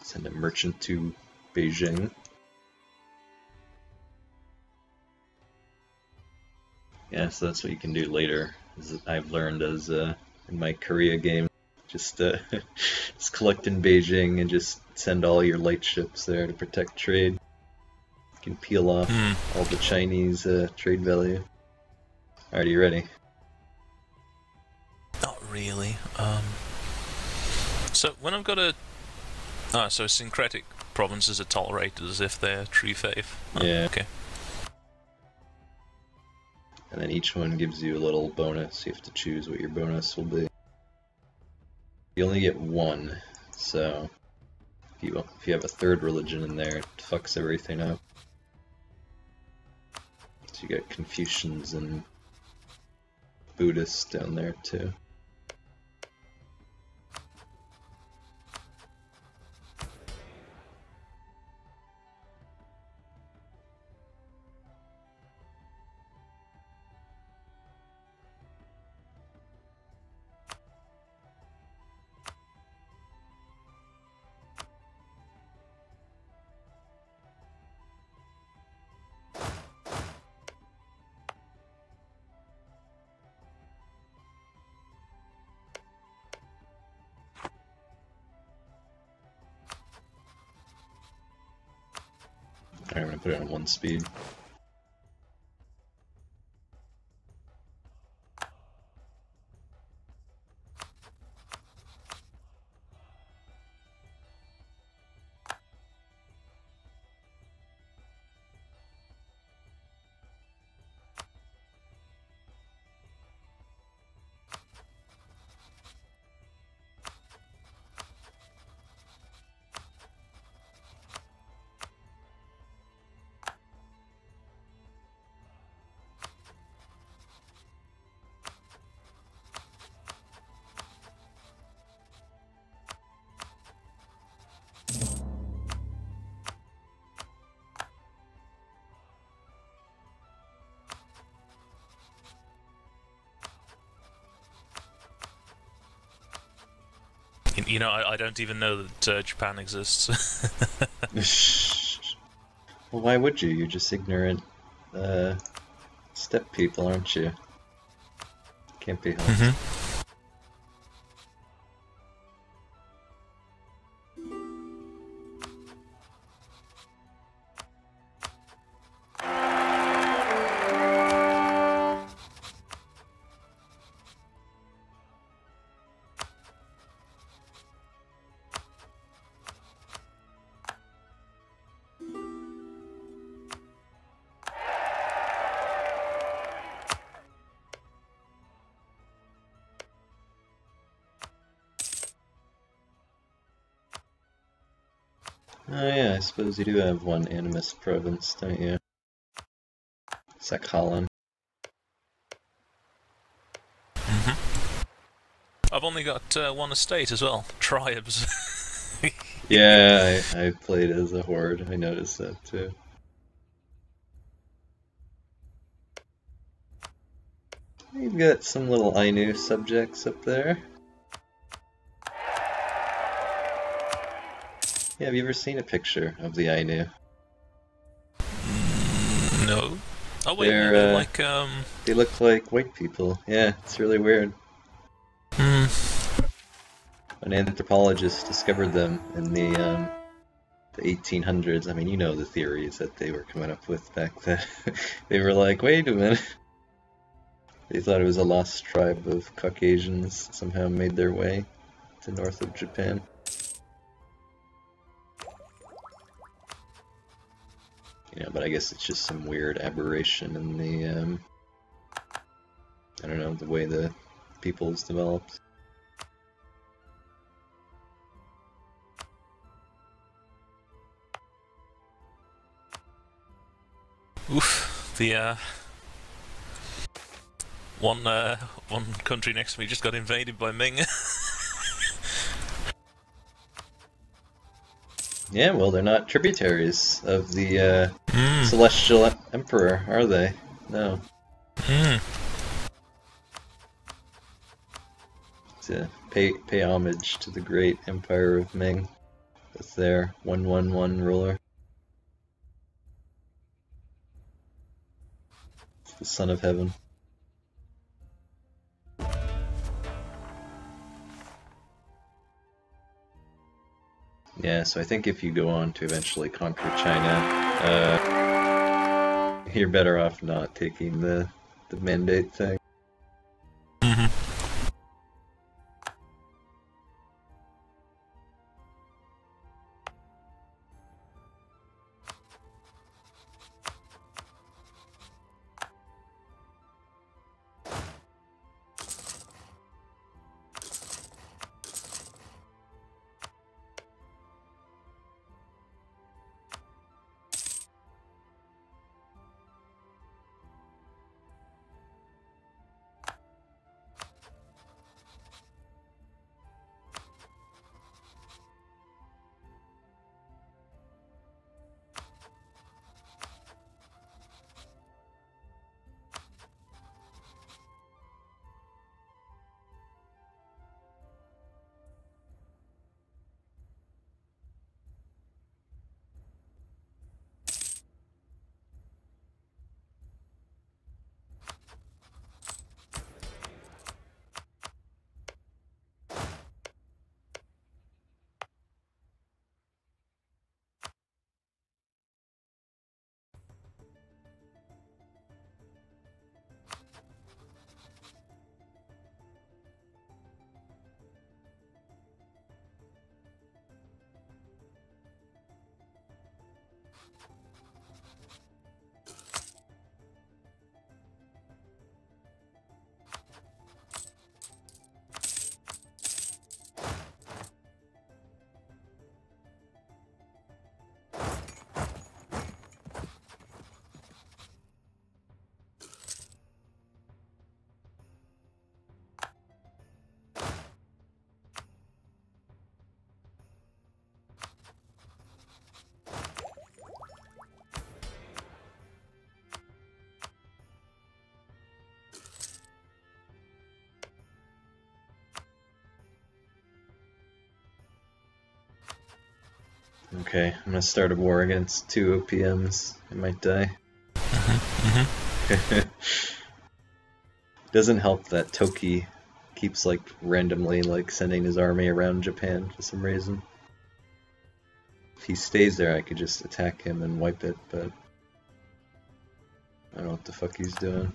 Send a merchant to Beijing. Yeah, so that's what you can do later, as I've learned as in my Korea game. Just just collect in Beijing and just send all your light ships there to protect trade. You can peel off all the Chinese trade value. Alright, you ready? Not really. So when I've got a... so syncretic provinces are tolerated as if they're true faith. Yeah. Okay. And then each one gives you a little bonus. You have to choose what your bonus will be. You only get one, so if you have a third religion in there, it fucks everything up. So you got Confucians and Buddhists down there too. Alright, I'm gonna put it on 1 speed. You know, I don't even know that Japan exists. Well, why would you? You're just ignorant steppe people, aren't you? Can't be helped. Oh yeah, I suppose you do have one animist province, don't you? Sakhalin. I've only got one estate as well. Tribes. Yeah, I played as a horde. I noticed that too. You've got some little Ainu subjects up there. Yeah, have you ever seen a picture of the Ainu? No. Oh wait, they're like They look like white people. Yeah, it's really weird. An anthropologist discovered them in the 1800s. I mean, you know the theories that they were coming up with back then. They were like, wait a minute. They thought it was a lost tribe of Caucasians somehow made their way to north of Japan. You know, but I guess it's just some weird aberration in the, I don't know, the way the people's developed. oof, the one country next to me just got invaded by Ming. Yeah, well, they're not tributaries of the Celestial Emperor, are they? No. To pay homage to the great Empire of Ming. That's their 111 ruler. It's the son of heaven. Yeah, so I think if you go on to eventually conquer China, you're better off not taking the mandate thing. Mhm. Okay, I'm gonna start a war against 2 OPMs. I might die. Doesn't help that Toki keeps like randomly like sending his army around Japan for some reason. If he stays there, I could just attack him and wipe it, but I don't know what the fuck he's doing.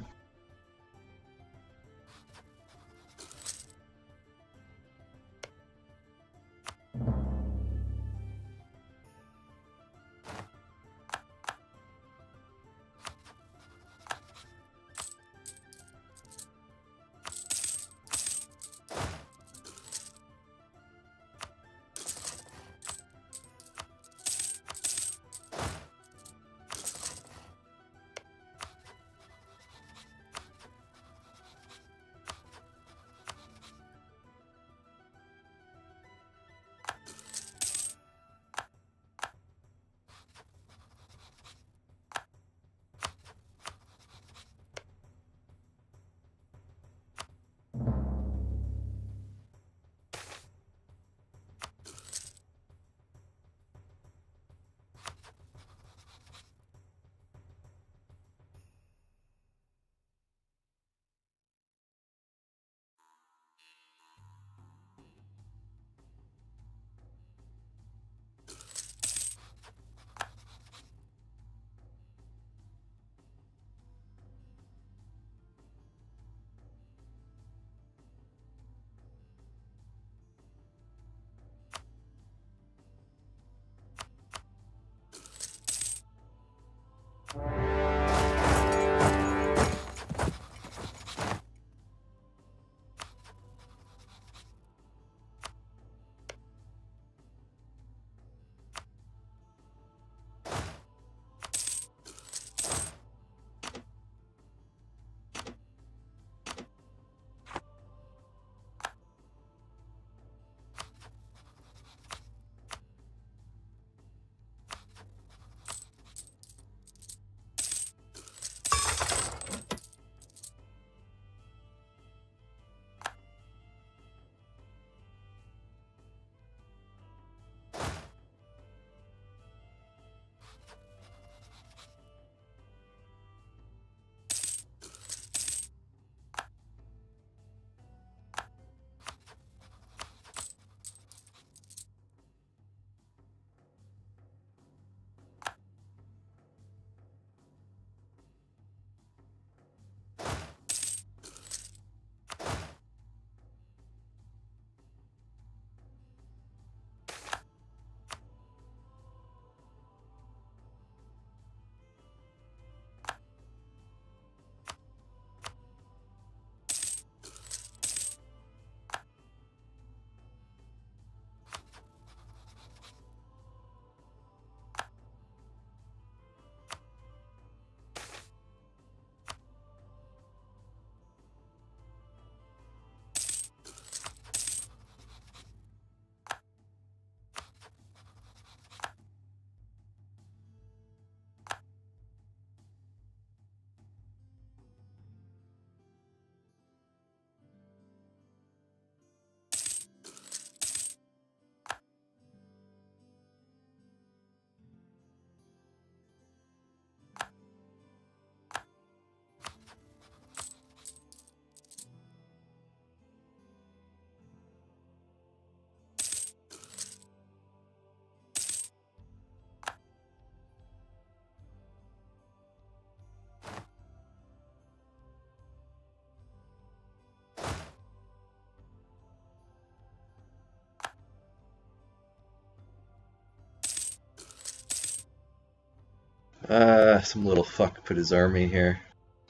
Some little fuck put his army here.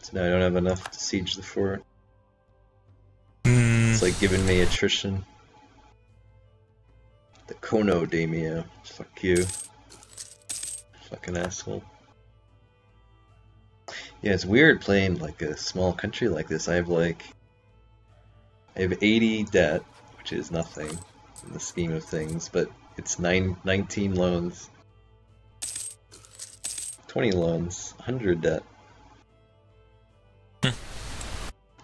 So now I don't have enough to siege the fort. It's like giving me attrition. The Kono Daimyo. Fuck you. Fucking asshole. Yeah, it's weird playing like a small country like this. I have 80 debt, which is nothing in the scheme of things, but it's 19 loans, 20 loans, 100 debt.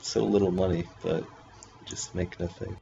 So little money, but just make nothing.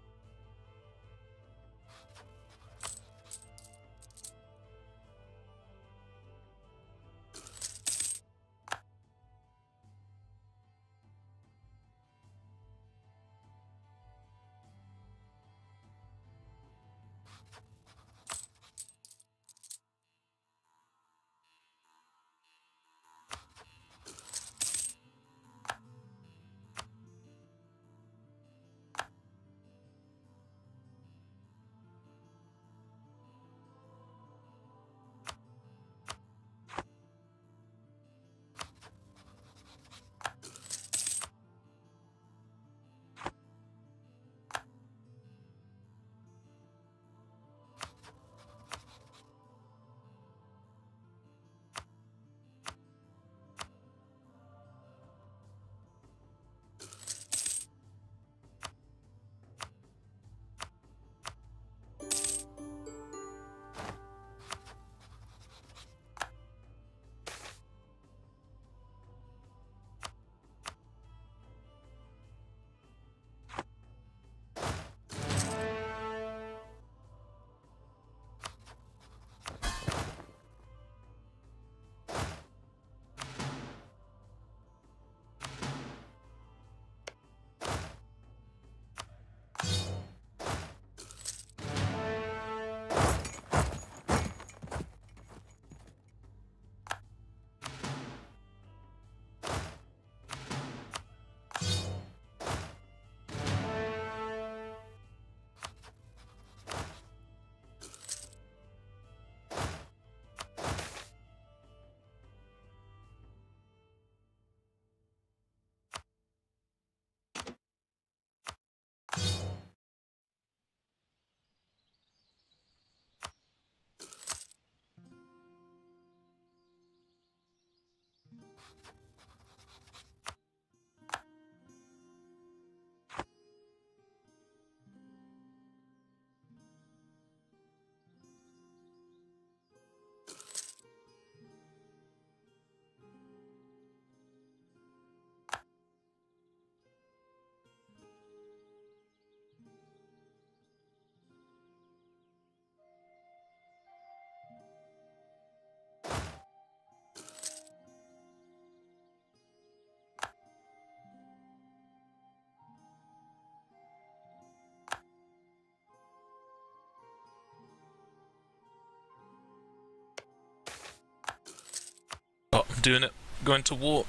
Oh, I'm doing it. Going to war.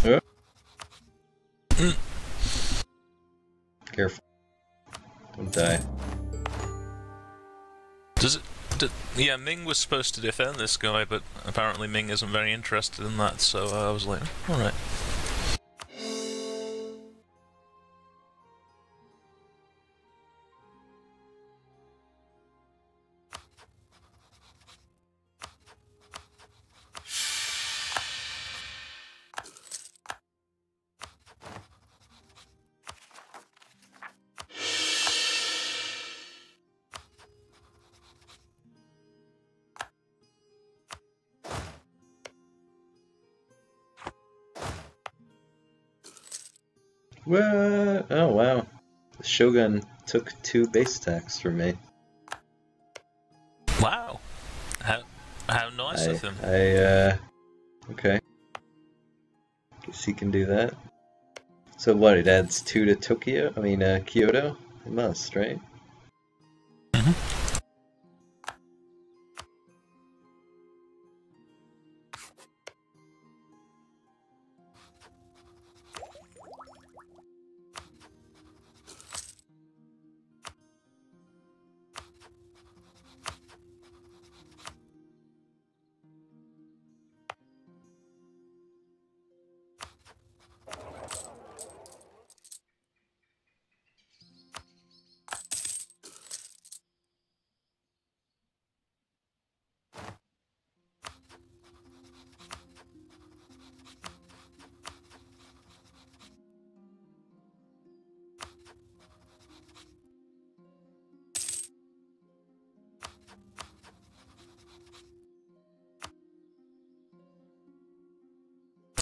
Yeah. Careful. Don't die. Does it? Yeah, Ming was supposed to defend this guy, but apparently Ming isn't very interested in that, so I was like, alright. What? Oh wow. The Shogun took 2 base attacks from me. Wow. How nice of him. Okay. Guess he can do that. So what, it adds 2 to Tokyo? I mean, Kyoto? It must, right?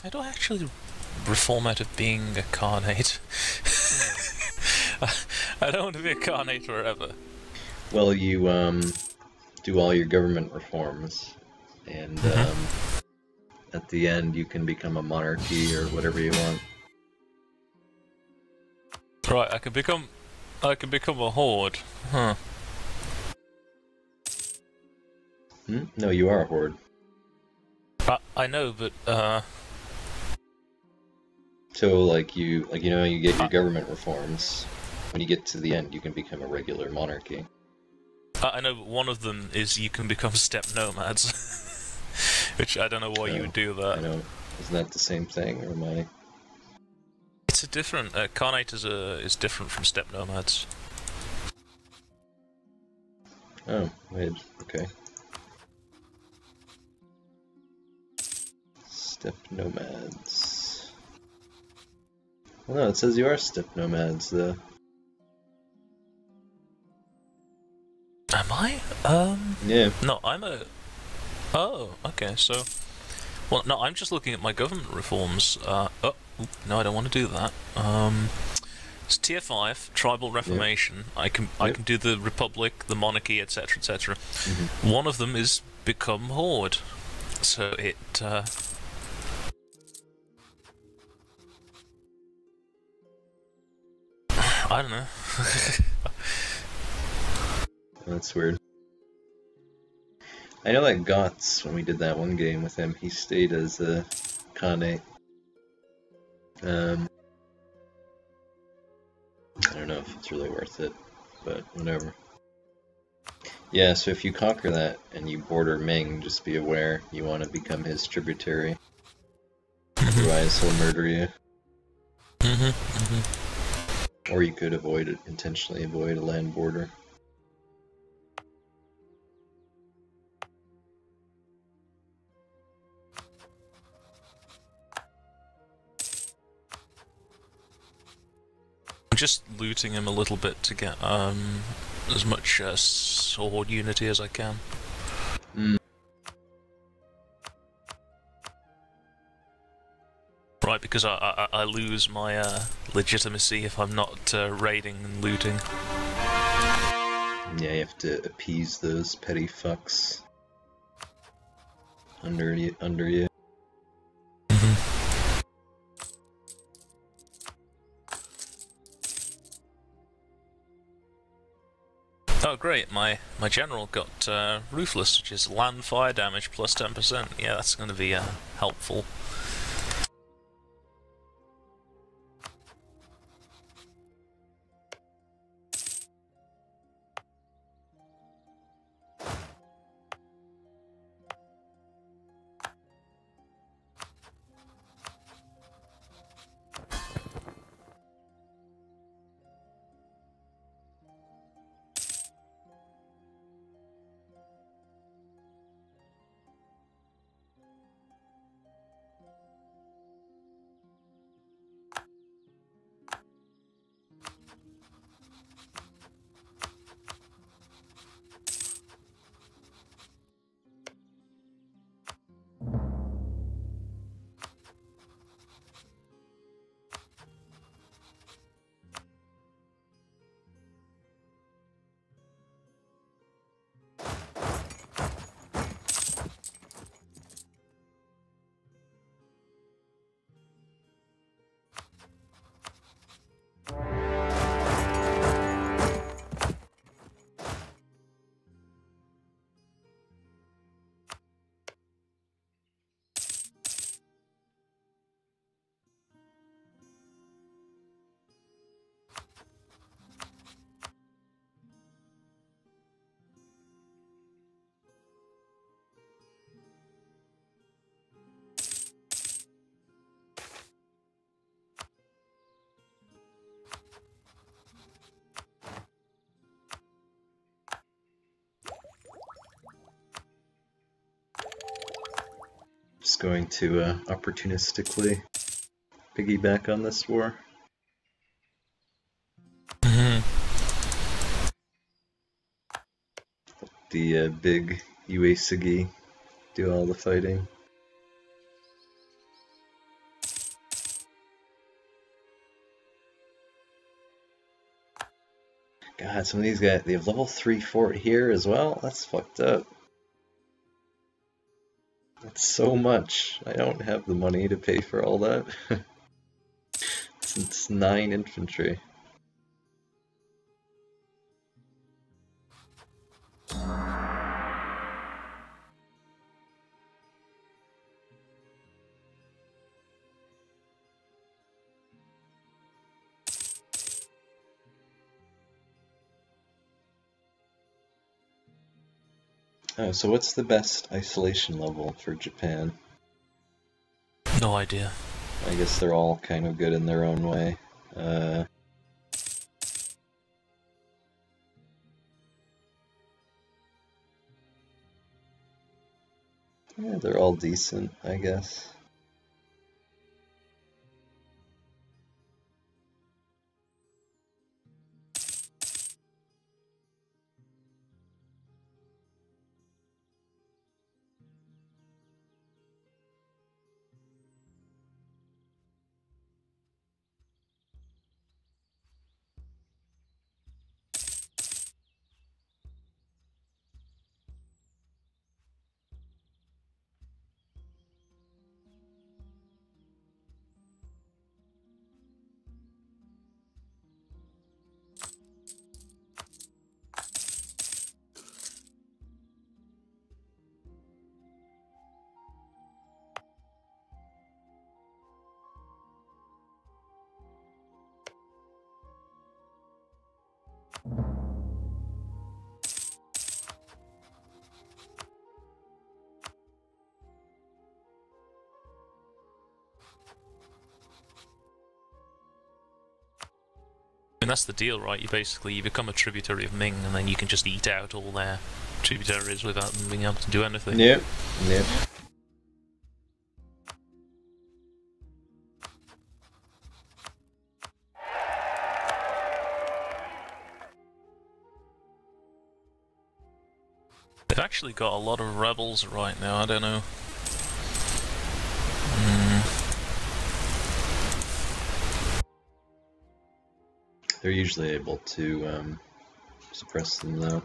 I don't actually reform out of being a Khanate. I don't want to be a Khanate forever. Well, you do all your government reforms, and at the end you can become a monarchy or whatever you want. Right, I can become a horde. Huh. No, you are a horde. I know, but So like you know you get your government reforms. When you get to the end, you can become a regular monarchy. I know, but one of them is you can become steppe nomads, which I don't know why you would do that. I know. Isn't that the same thing, or am I? It's a different. Khanate is different from steppe nomads. Oh, wait. Okay. Steppe nomads. Well, no, it says you are steppe nomads, though. Am I? Yeah. No, I'm a. Oh, okay. So, well, no, I'm just looking at my government reforms. Oh, no, I don't want to do that. It's tier 5, tribal reformation. Yep. I can do the republic, the monarchy, etc., etc. One of them is become horde. So it. I don't know. That's weird. I know that Gotts, when we did that one game with him, he stayed as a Khanate. I don't know if it's really worth it, but whatever. Yeah, so if you conquer that and you border Ming, just be aware you want to become his tributary. Otherwise he'll murder you. Or you could intentionally avoid a land border. I'm just looting him a little bit to get as much sword unity as I can. Right, because I lose my legitimacy if I'm not raiding and looting. Yeah, you have to appease those petty fucks under you. Oh great, my general got Ruthless, which is land fire damage plus 10%. Yeah, that's going to be helpful. Just going to opportunistically piggyback on this war. The big Uesigi do all the fighting. God, some of these guys, they have level 3 fort here as well? That's fucked up. That's so much. I don't have the money to pay for all that. It's 9 infantry. Oh, so what's the best isolation level for Japan? No idea. I guess they're all kind of good in their own way. Uh, yeah, they're all decent, I guess. And that's the deal, right? You become a tributary of Ming, and then you can just eat out all their tributaries without them being able to do anything. Yep, yep. They've actually got a lot of rebels right now. I don't know. They're usually able to suppress them though.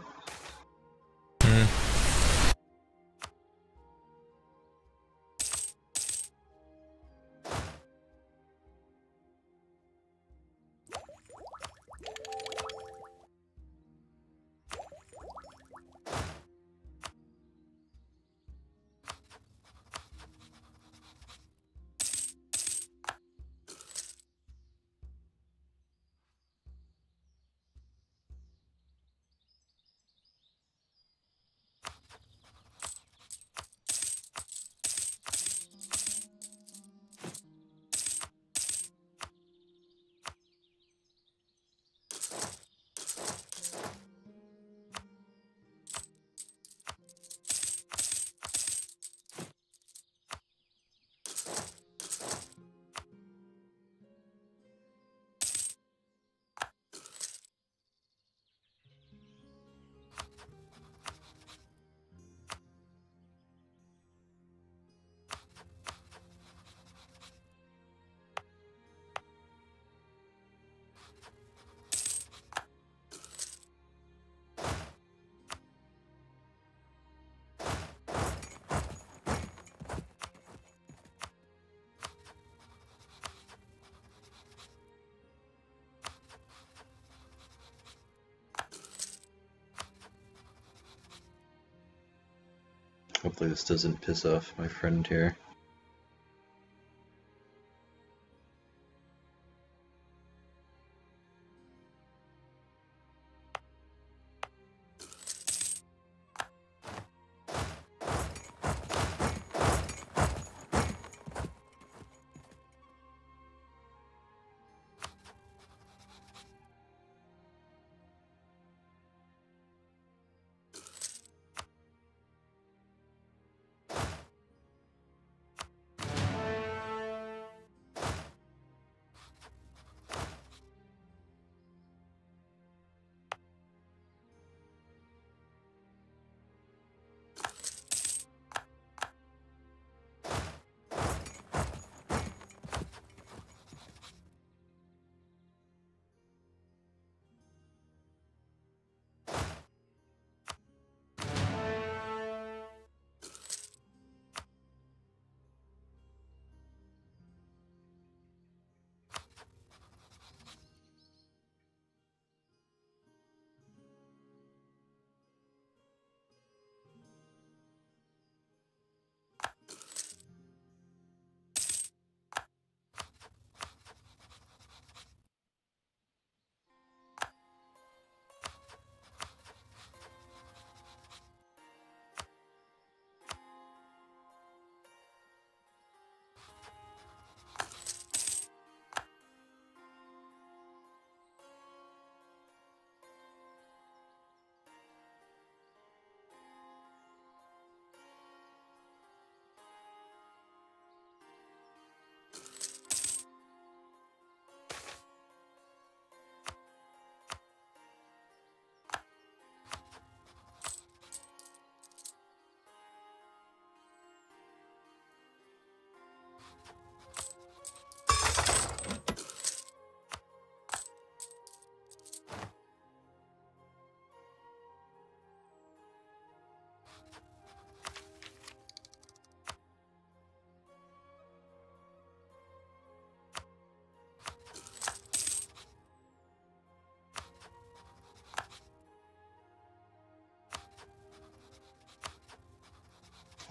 Hopefully this doesn't piss off my friend here.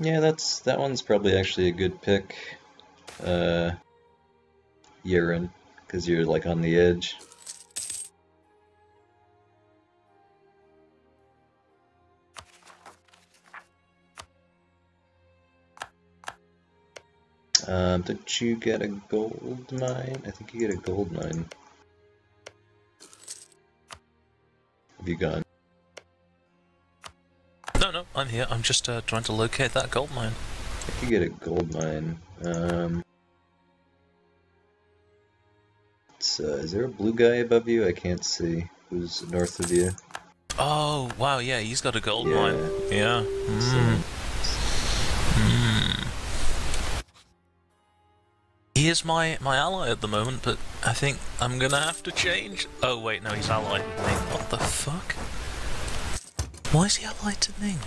Yeah, that one's probably actually a good pick. Uh, Urine, because you're like on the edge. Did you get a gold mine? I think you get a gold mine. Have you gone? No, I'm here. I'm just trying to locate that gold mine. I think you get a gold mine. Is there a blue guy above you? I can't see. Who's north of you? Oh, wow, yeah, he's got a gold Yeah. mine. Yeah. Excellent. He is my ally at the moment, but I think I'm gonna have to change. Oh, wait, no, he's allied with Ning. What the fuck? Why is he allied to Ning?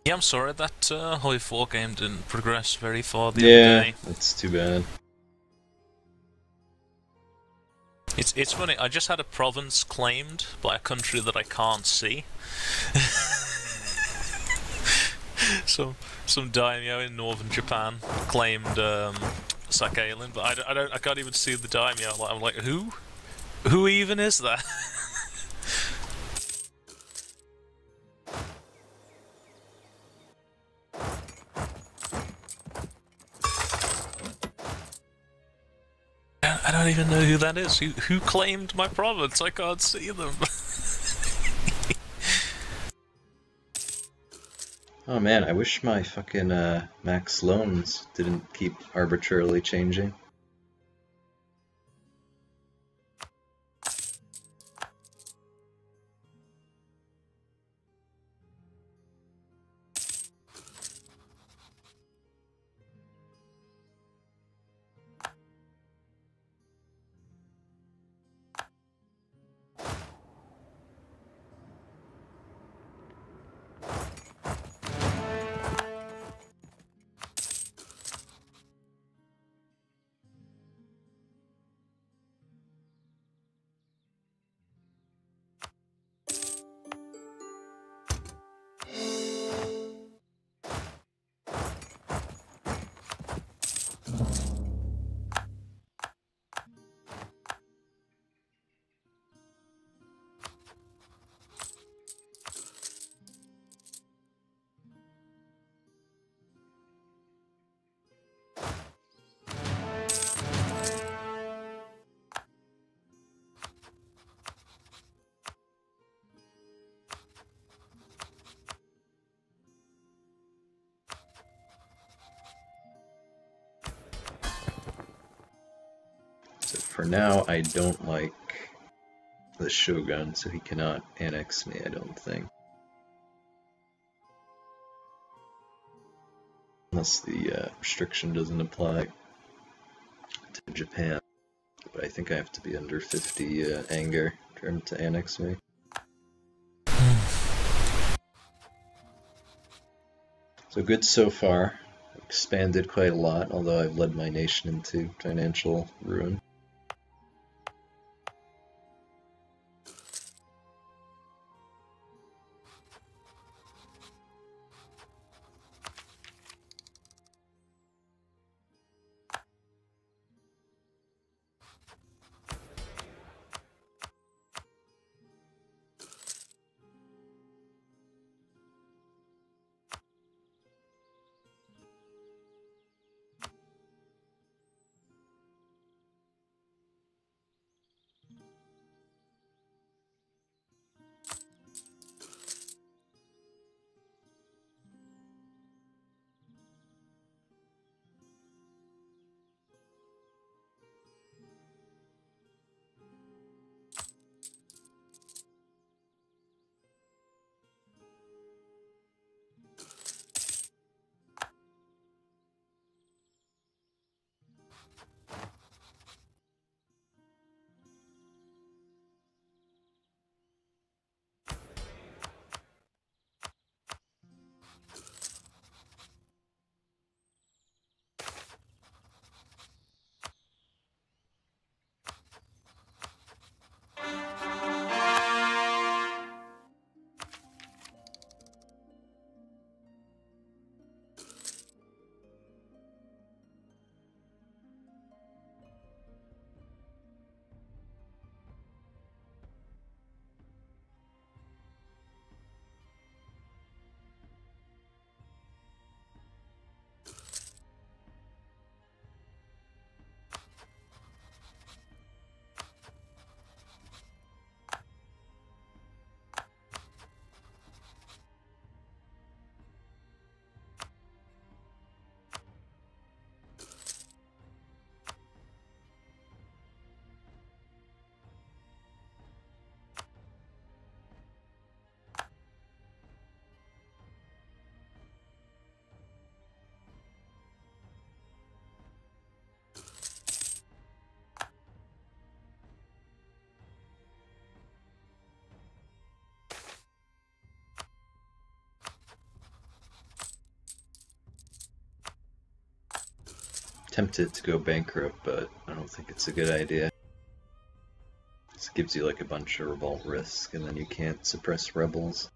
Yeah, I'm sorry, that EU4 game didn't progress very far the other day. That's too bad. It's funny, I just had a province claimed by a country that I can't see. Some daimyo in northern Japan claimed Sakhalin, but I can't even see the daimyo. I'm like, who? Who even is that? I don't even know who that is. Who claimed my province? I can't see them. Oh man, I wish my fucking max loans didn't keep arbitrarily changing. So for now, I don't like the Shogun, so he cannot annex me, I don't think. Unless the restriction doesn't apply to Japan. But I think I have to be under 50 anger for him to annex me. So good so far. Expanded quite a lot, although I've led my nation into financial ruin. tempted to go bankrupt, but I don't think it's a good idea. It gives you like a bunch of revolt risk, and then you can't suppress rebels.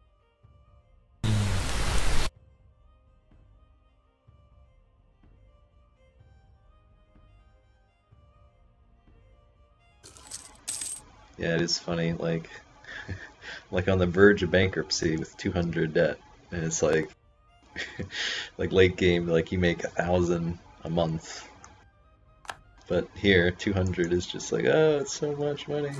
Yeah, it is funny, like, like on the verge of bankruptcy with 200 debt, and it's like, like late game, like you make 1,000 a month, but here 200 is just like, oh, it's so much money.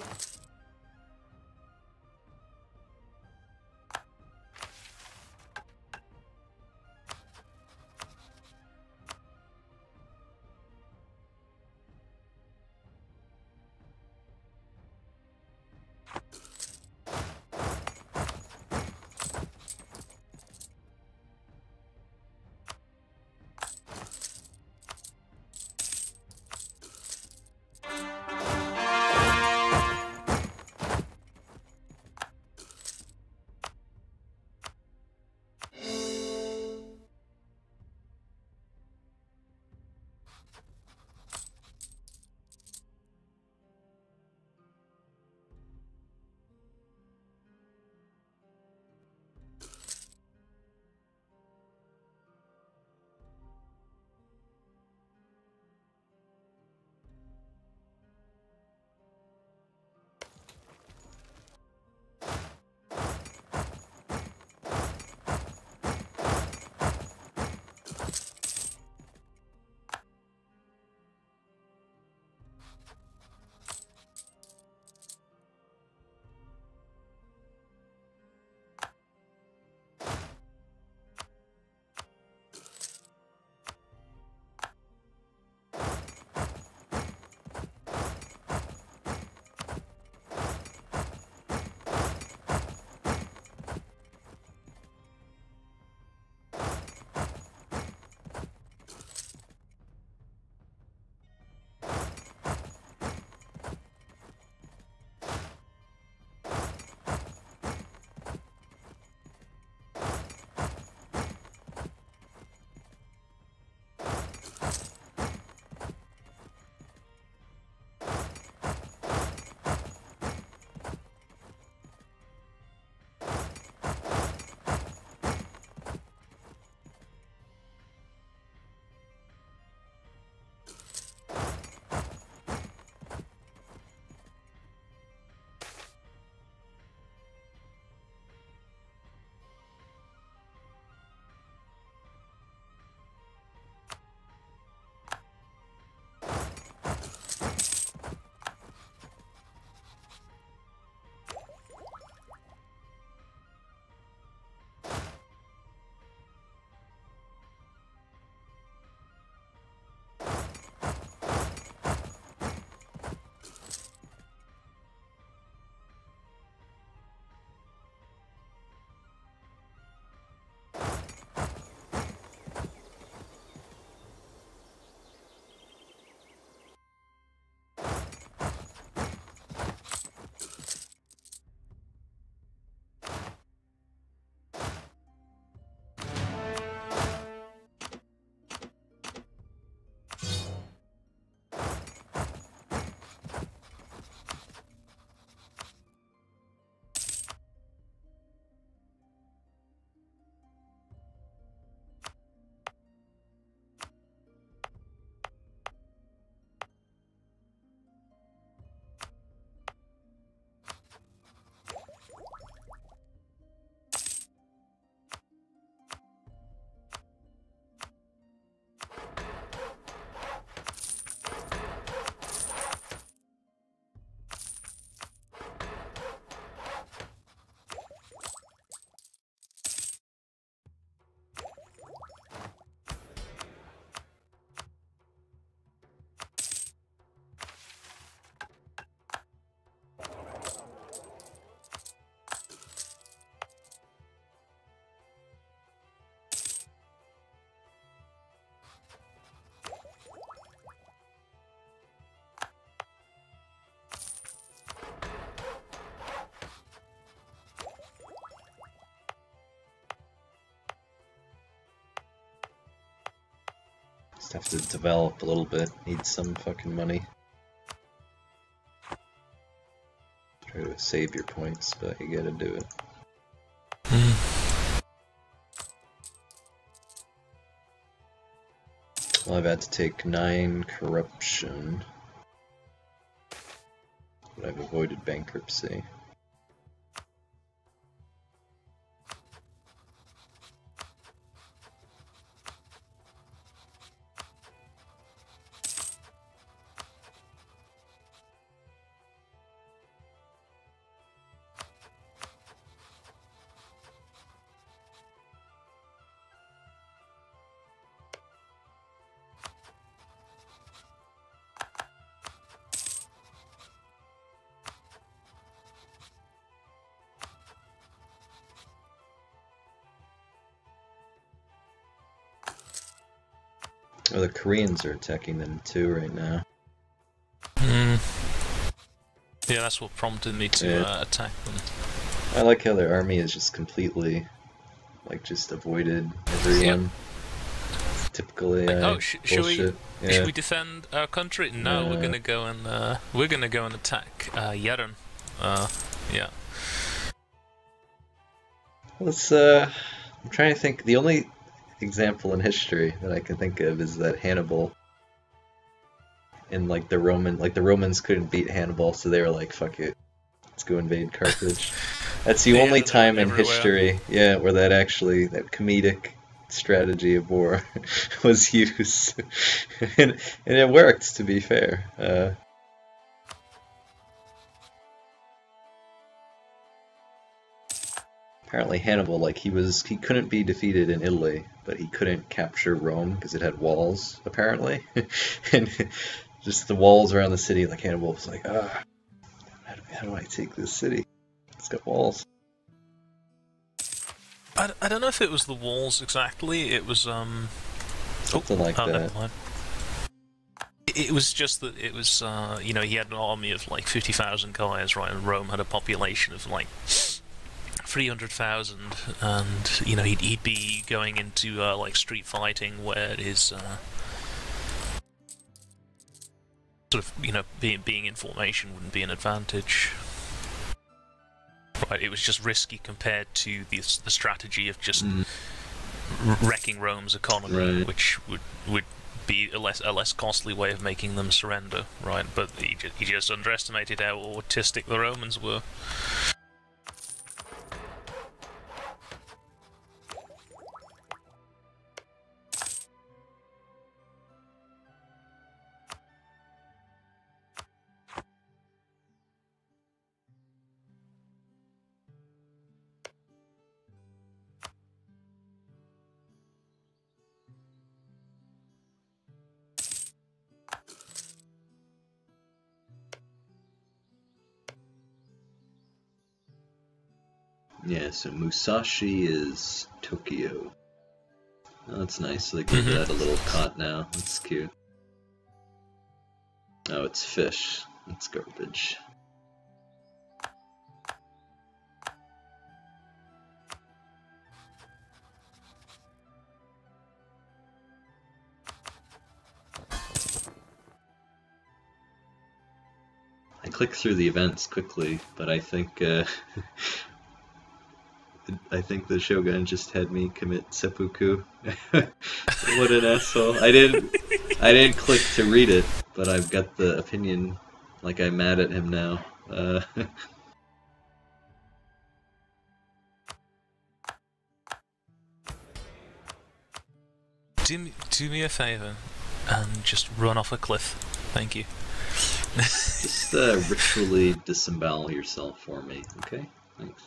Just have to develop a little bit. Need some fucking money. Try to save your points, but you gotta do it. Well, I've had to take 9 corruption, but I've avoided bankruptcy. Oh, the Koreans are attacking them too right now. Yeah, that's what prompted me to attack them. I like how their army is just completely, like, just avoided everyone. Yep. Typical AI should bullshit. we defend our country? No, we're gonna go and attack Yeren. Yeah. Let's. I'm trying to think. The only example in history that I can think of is that Hannibal. And like the Romans couldn't beat Hannibal, so they were like, "Fuck it, let's go invade Carthage." That's the only time in history, where that comedic strategy of war was used, and it worked. To be fair, apparently Hannibal, like he couldn't be defeated in Italy, but he couldn't capture Rome because it had walls, apparently, and just the walls around the city. Like Hannibal was like, how do I take this city? It's got walls. I don't know if it was the walls exactly. It was something like that. Never mind. It was just that it was he had an army of like 50,000 guys, right? And Rome had a population of like 300,000, and he'd be going into like street fighting where his sort of being in formation wouldn't be an advantage. Right, it was just risky compared to the strategy of just wrecking Rome's economy, right, which would be a less costly way of making them surrender, right? But he just underestimated how autistic the Romans were. Yeah, so Musashi is Tokyo. Oh, that's nice. They give that a little cot now. That's cute. Oh, it's fish. That's garbage. I clicked through the events quickly, but I think the Shogun just had me commit seppuku. What an asshole! I didn't click to read it, but I've got the opinion. Like I'm mad at him now. Do me a favor and just run off a cliff. Thank you. Just ritually disembowel yourself for me, okay? Thanks.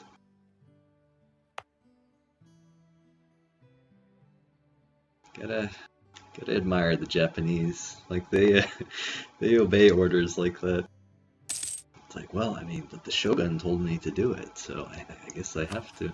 Gotta admire the Japanese. Like they obey orders like that. It's like, well, I mean, but the Shogun told me to do it, so I guess I have to.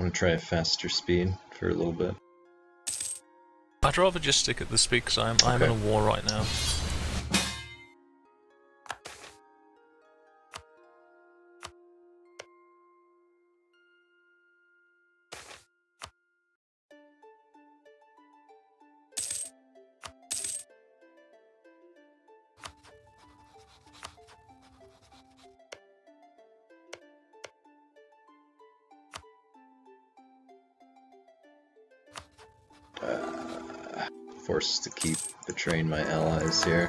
Want to try a faster speed for a little bit? I'd rather just stick at the speed because I'm in a war right now. Forced to keep betraying my allies here.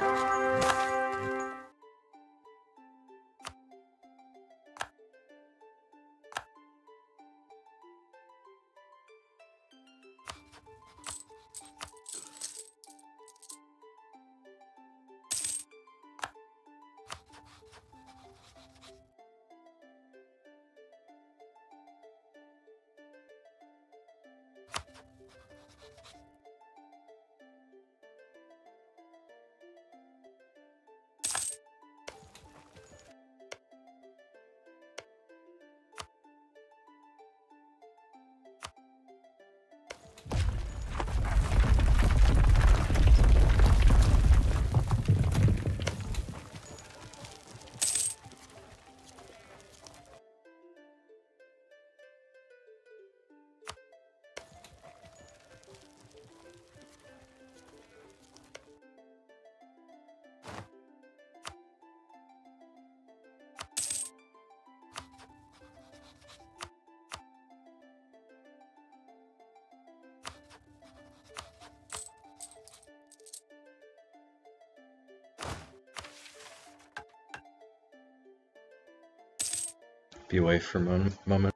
Be away for a moment.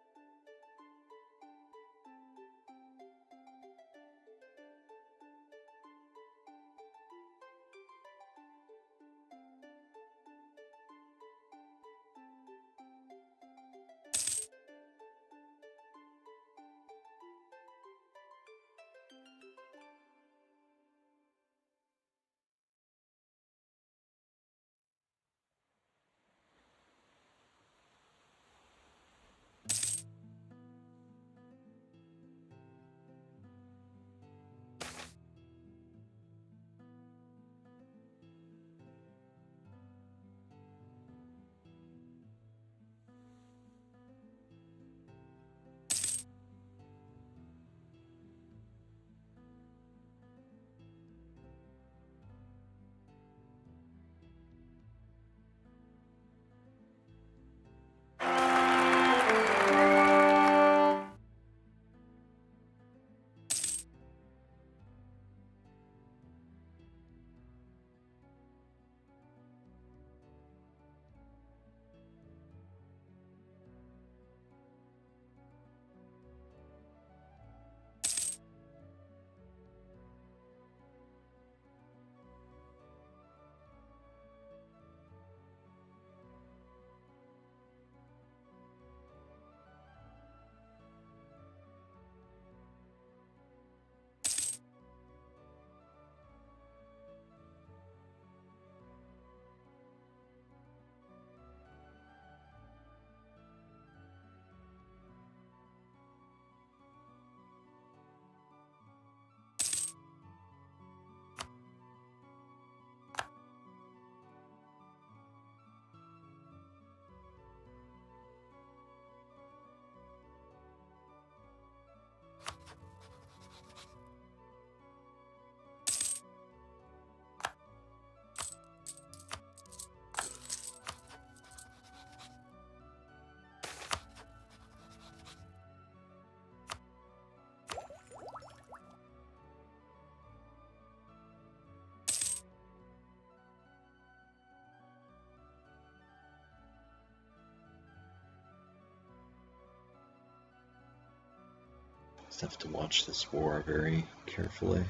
Just have to watch this war very carefully.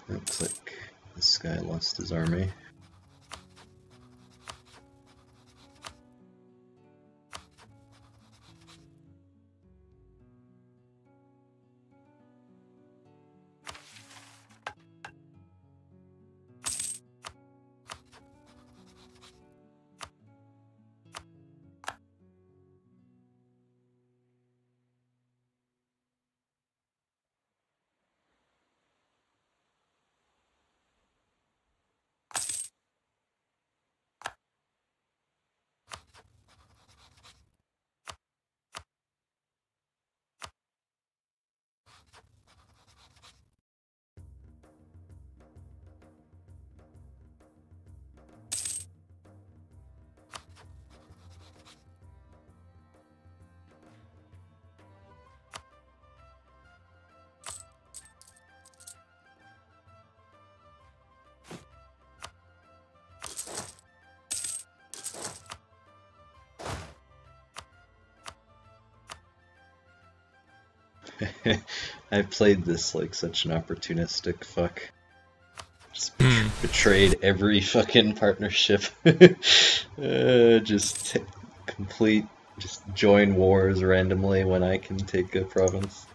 Looks like this guy lost his army. I played this like such an opportunistic fuck. Just Hmm. betrayed every fucking partnership. Just complete, just join wars randomly when I can take a province.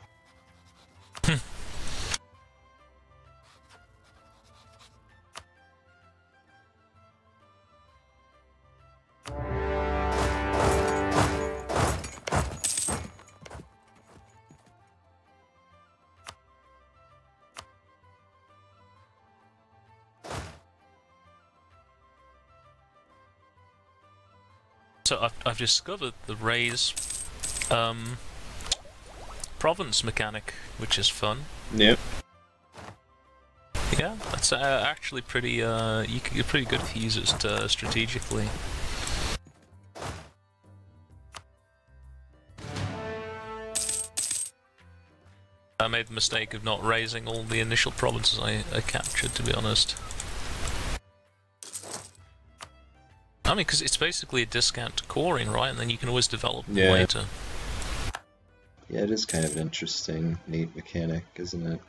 So I've discovered the raise province mechanic, which is fun. Yep. Yeah, that's actually pretty. You're pretty good if you use it strategically. I made the mistake of not raising all the initial provinces I captured, to be honest. I mean, because it's basically a discount to coring, right? And then you can always develop them later. Yeah, it is kind of an interesting, neat mechanic, isn't it?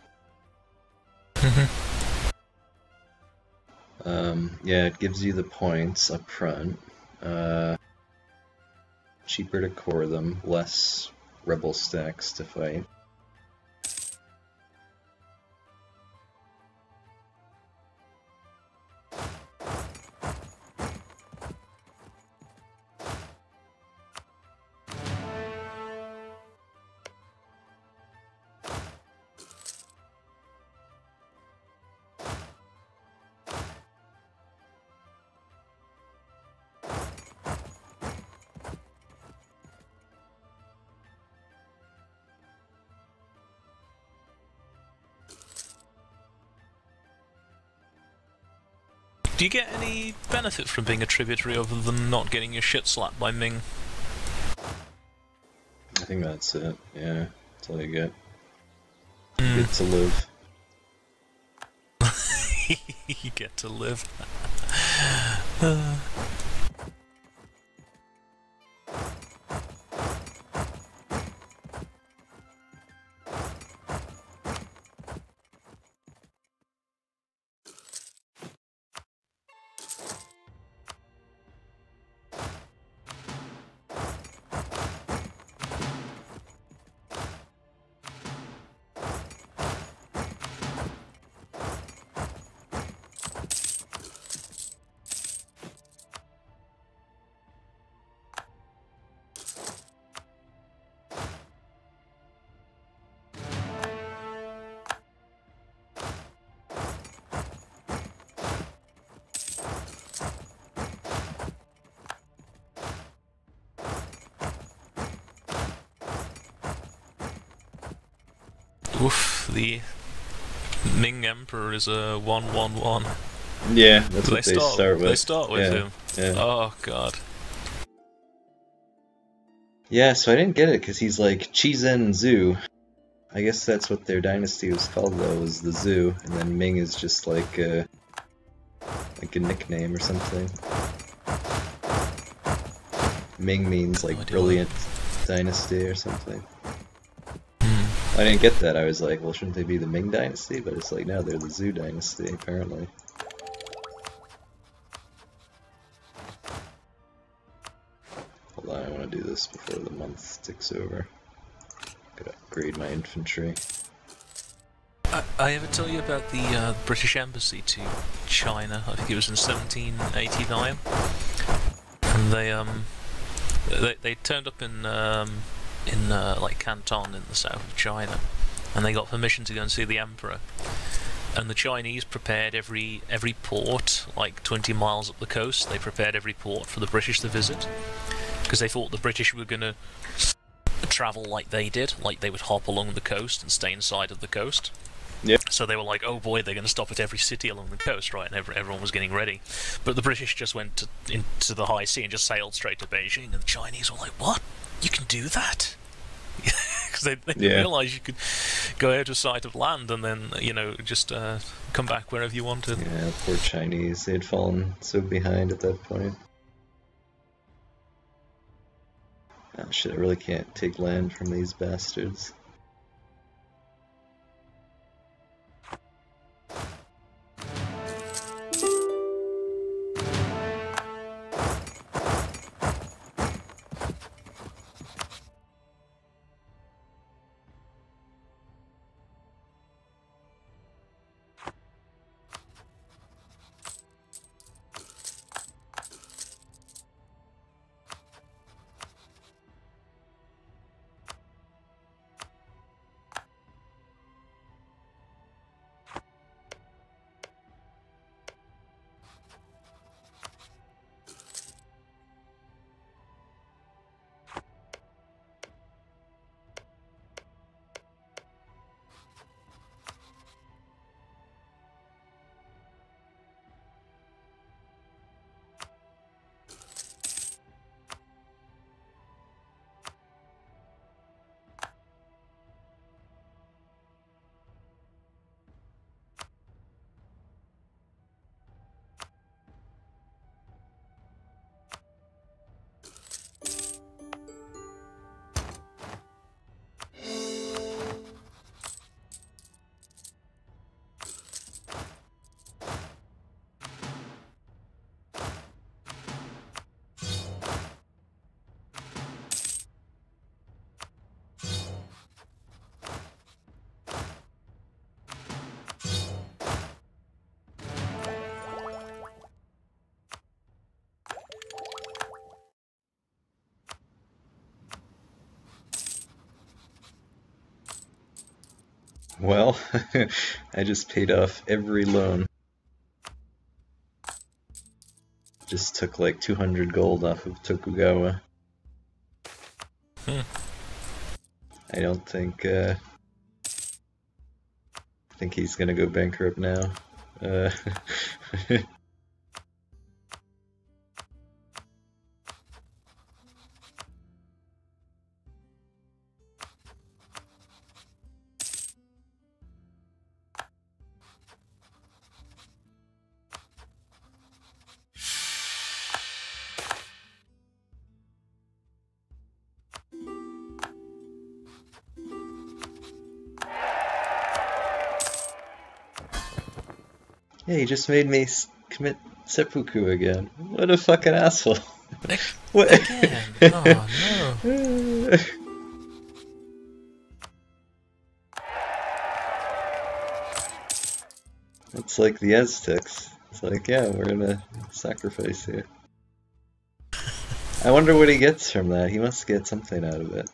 Yeah, it gives you the points up front. Cheaper to core them, less rebel stacks to fight. Do you get any benefit from being a tributary other than not getting your shit slapped by Ming? I think that's it, yeah. That's all you get. Good to live. You get to live. Oof, the Ming Emperor is a 111. Yeah, that's what they start with. They start with him. Yeah. Oh god. Yeah, so I didn't get it because he's like Chizen Zhu. I guess that's what their dynasty was called though, was the Zhu, and then Ming is just like a nickname or something. Ming means like brilliant dynasty or something. I didn't get that. I was like, well, shouldn't they be the Ming dynasty? But it's like, no, they're the Zhu dynasty, apparently. Hold on, I want to do this before the month ticks over. Gotta upgrade my infantry. I ever tell you about the British embassy to China? I think it was in 1789, and they turned up in like Canton in the south of China, and they got permission to go and see the emperor. And the Chinese prepared every port, like 20 miles up the coast. They prepared every port for the British to visit, because they thought the British were going to travel like they did, like they would hop along the coast and stay inside of the coast. Yep. So they were like, oh boy, they're going to stop at every city along the coast, right? And everyone was getting ready. But the British just went into the high sea and just sailed straight to Beijing, and the Chinese were like, what? You can do that? Because they didn't realise you could go out of sight of land and then, you know, just come back wherever you wanted. Yeah, poor Chinese. They'd fallen so behind at that point. Oh shit, I really can't take land from these bastards. Well, I just paid off every loan. Just took like 200 gold off of Tokugawa. I don't think, I think he's gonna go bankrupt now. Yeah, he just made me commit seppuku again. What a fucking asshole. What? Again? Oh no. It's like the Aztecs. It's like, yeah, we're gonna sacrifice here. I wonder what he gets from that. He must get something out of it.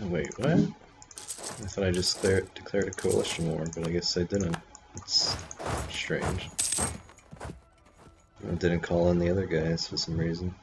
Wait, what? thought I just declared a coalition war, but I guess I didn't. It's strange. I didn't call in the other guys for some reason.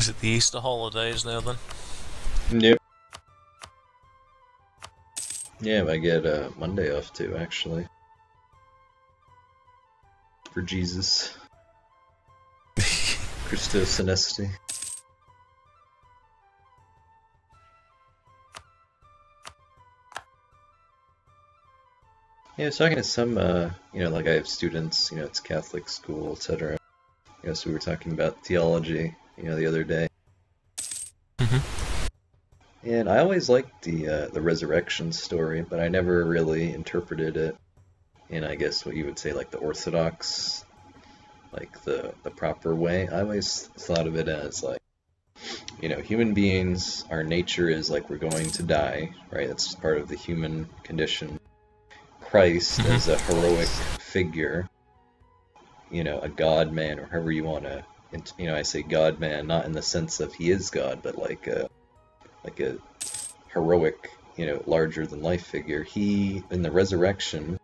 Is it the Easter holidays now then? Yep. Yeah, I get Monday off too, actually. For Jesus. Christos Anesti. Yeah, I was talking to some, like I have students, it's Catholic school, etc. So we were talking about theology, the other day. And I always liked the resurrection story, but I never really interpreted it in, I guess, what you would say, like the Orthodox, like the proper way. I always thought of it as like human beings, our nature is like we're going to die, right? That's part of the human condition. Christ as a heroic figure, a God man, or however you want to, I say God man, not in the sense of he is God, but like a heroic, larger than life figure. He, in the resurrection,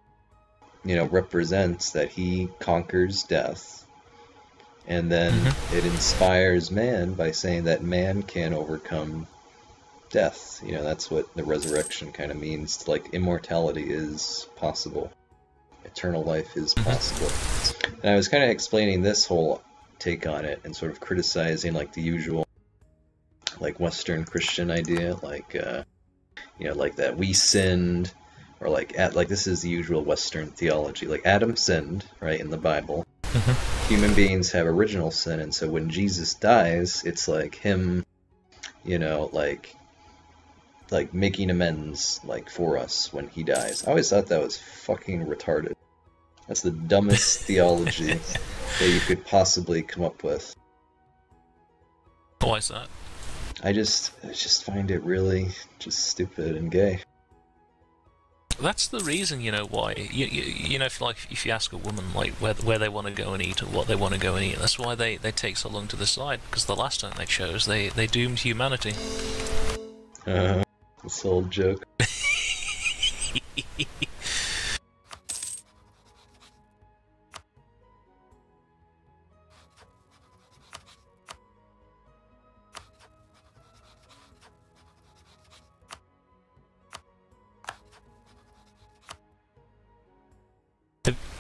represents that he conquers death, and then it inspires man by saying that man can overcome death. That's what the resurrection kind of means. Like, immortality is possible. Eternal life is possible. And I was kind of explaining this whole take on it and sort of criticizing like the usual like Western Christian idea, like like that we sinned, or like this is the usual Western theology. Like Adam sinned, right, in the Bible. Human beings have original sin, and so when Jesus dies, it's like him, like making amends like for us when he dies. I always thought that was fucking retarded. That's the dumbest theology that you could possibly come up with. Why is that? I just find it really just stupid and gay. That's the reason, why. If you ask a woman like where they want to go and eat or what they want to go and eat, that's why they take so long to decide, because the last time they chose, they doomed humanity. This old joke.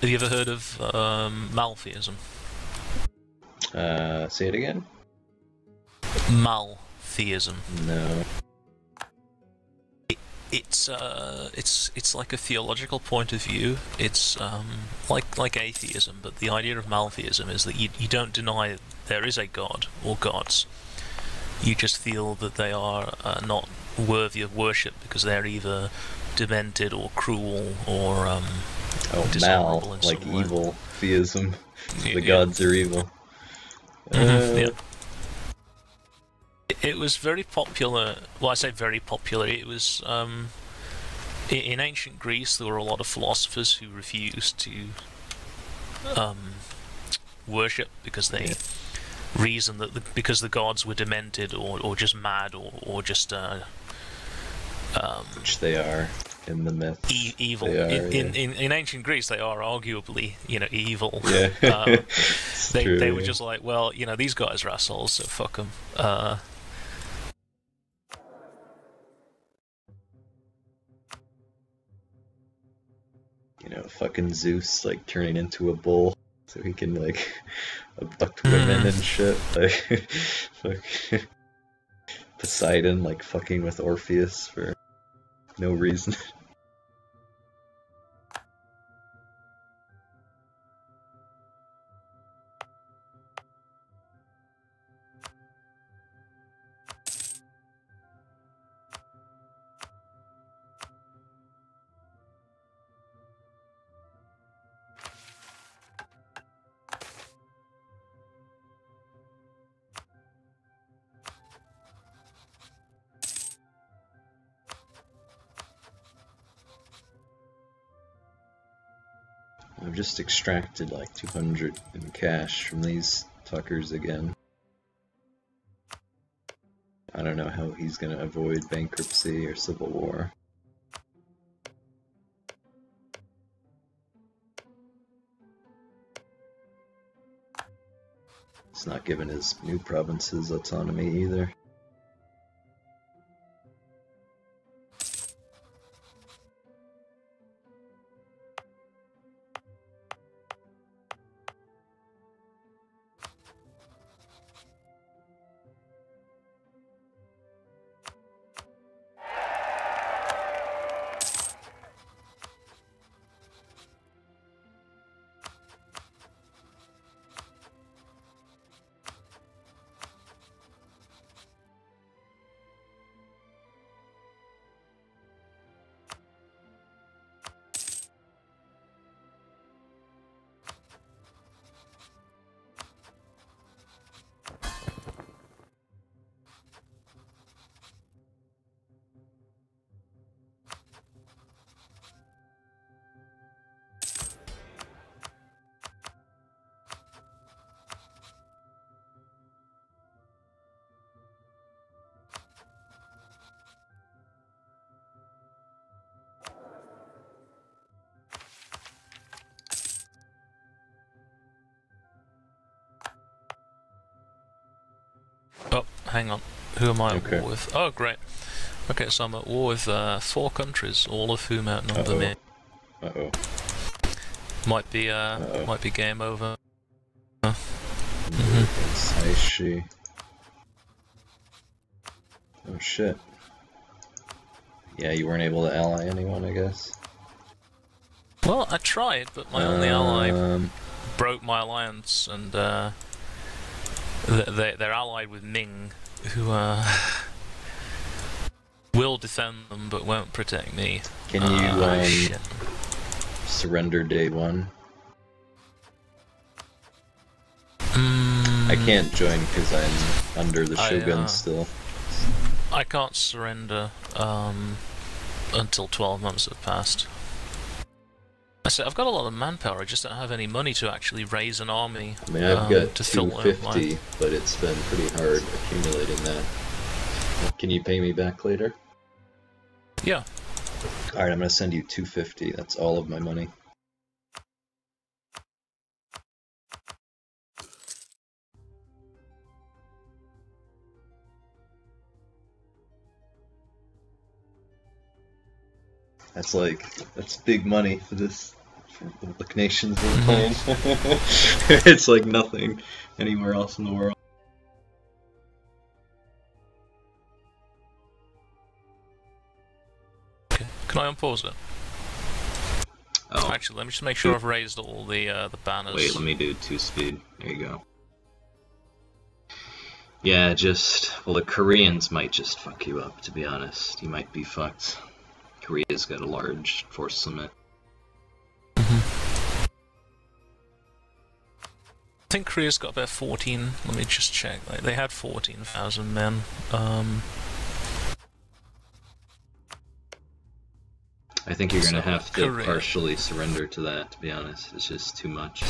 Have you ever heard of maltheism? Say it again? Maltheism. No. It's like a theological point of view. It's like atheism, but the idea of maltheism is that you don't deny there is a god or gods. You just feel that they are not worthy of worship because they're either demented or cruel or mal, like evil theism. The gods are evil. Yeah. It was very popular. Well, I say very popular. It was in ancient Greece. There were a lot of philosophers who refused to worship because they reasoned that because the gods were demented or just mad or just which they are in the myth. Evil. In ancient Greece, they are arguably evil. Yeah. They were just like, well, these guys are assholes, so fuck them. Fucking Zeus like turning into a bull so he can like abduct women and shit. Like, fuck. Poseidon like fucking with Orpheus for no reason. I've just extracted like 200 in cash from these fuckers again. I don't know how he's gonna avoid bankruptcy or civil war. He's not giving his new provinces autonomy either. hang on. Who am I at Okay. war with? Oh, great. Okay, so I'm at war with 4 countries, all of whom outnumber me. Uh-oh. Might be Uh-oh. might be game over. Against Aishi. Oh shit. Yeah, you weren't able to ally anyone, I guess. Well, I tried, but my only ally broke my alliance, and they're allied with Ming, who will defend them but won't protect me. Can you shit. surrender day 1? I can't join because I'm under the Shogun still. I can't surrender until 12 months have passed. I said I've got a lot of manpower. I just don't have any money to actually raise an army. I mean, I've got to 250, but it's been pretty hard accumulating that. Can you pay me back later? Yeah. Alright, I'm gonna send you 250. That's all of my money. That's big money for this, for the nations we're playing. It's like nothing anywhere else in the world. Okay. Can I unpause it? Oh. Actually, let me just make sure I've raised all the banners. Wait, let me do 2-speed. There you go. Yeah, well, the Koreans might just fuck you up, to be honest. You might be fucked. Korea's got a large force limit. I think Korea's got about 14. Let me just check. Like, they had 14,000 men. I think you're gonna have to Korea. partially surrender to that, to be honest. It's just too much.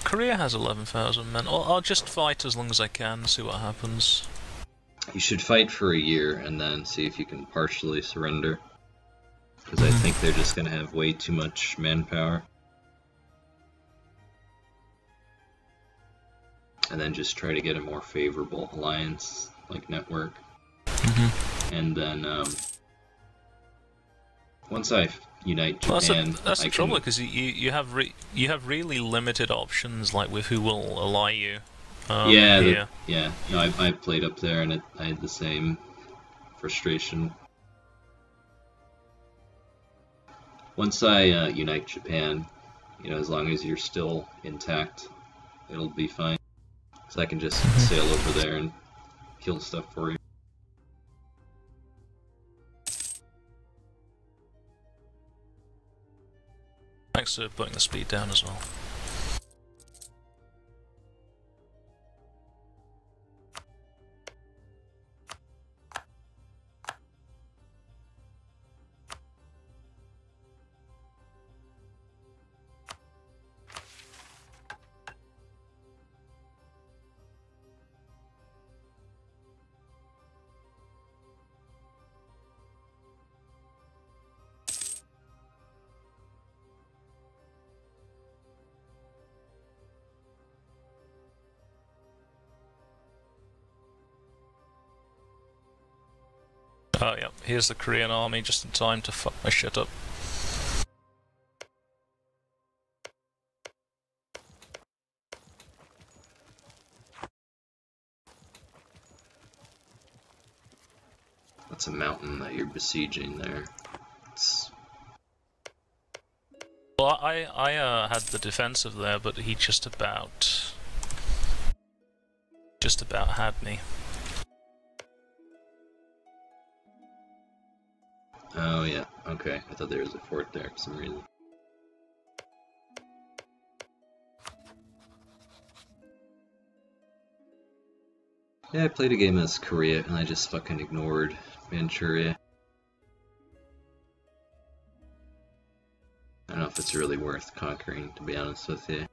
Korea has 11,000 men. I'll just fight as long as I can, see what happens. You should fight for a year and then see if you can partially surrender. Because I think they're just gonna have way too much manpower. And then just try to get a more favorable alliance, like network. And then, once I unite Japan, that's the trouble, because you have really limited options, like with who will ally you. No, I played up there and I had the same frustration. Once I unite Japan, as long as you're still intact, it'll be fine. So I can just sail over there and kill stuff for you. Thanks for putting the speed down as well. Oh yeah, here's the Korean army just in time to fuck my shit up. That's a mountain that you're besieging there. Well, I had the defensive there, but he just about had me. Oh yeah, okay. I thought there was a fort there for some reason. Yeah, I played a game as Korea and I just fucking ignored Manchuria. I don't know if it's really worth conquering, to be honest with you.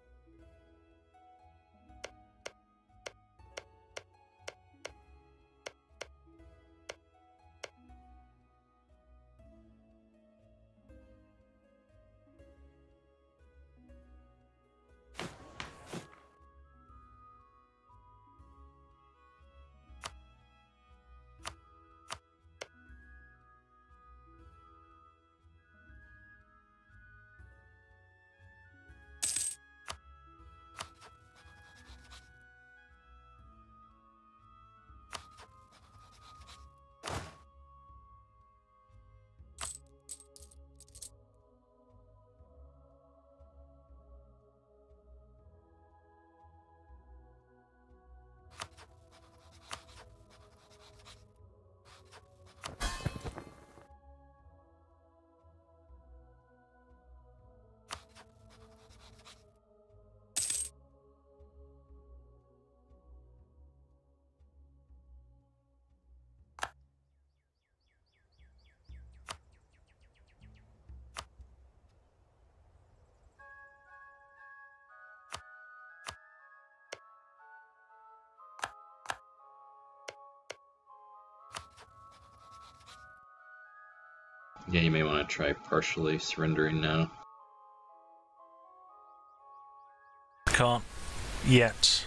Yeah, you may want to try partially surrendering now. Can't yet.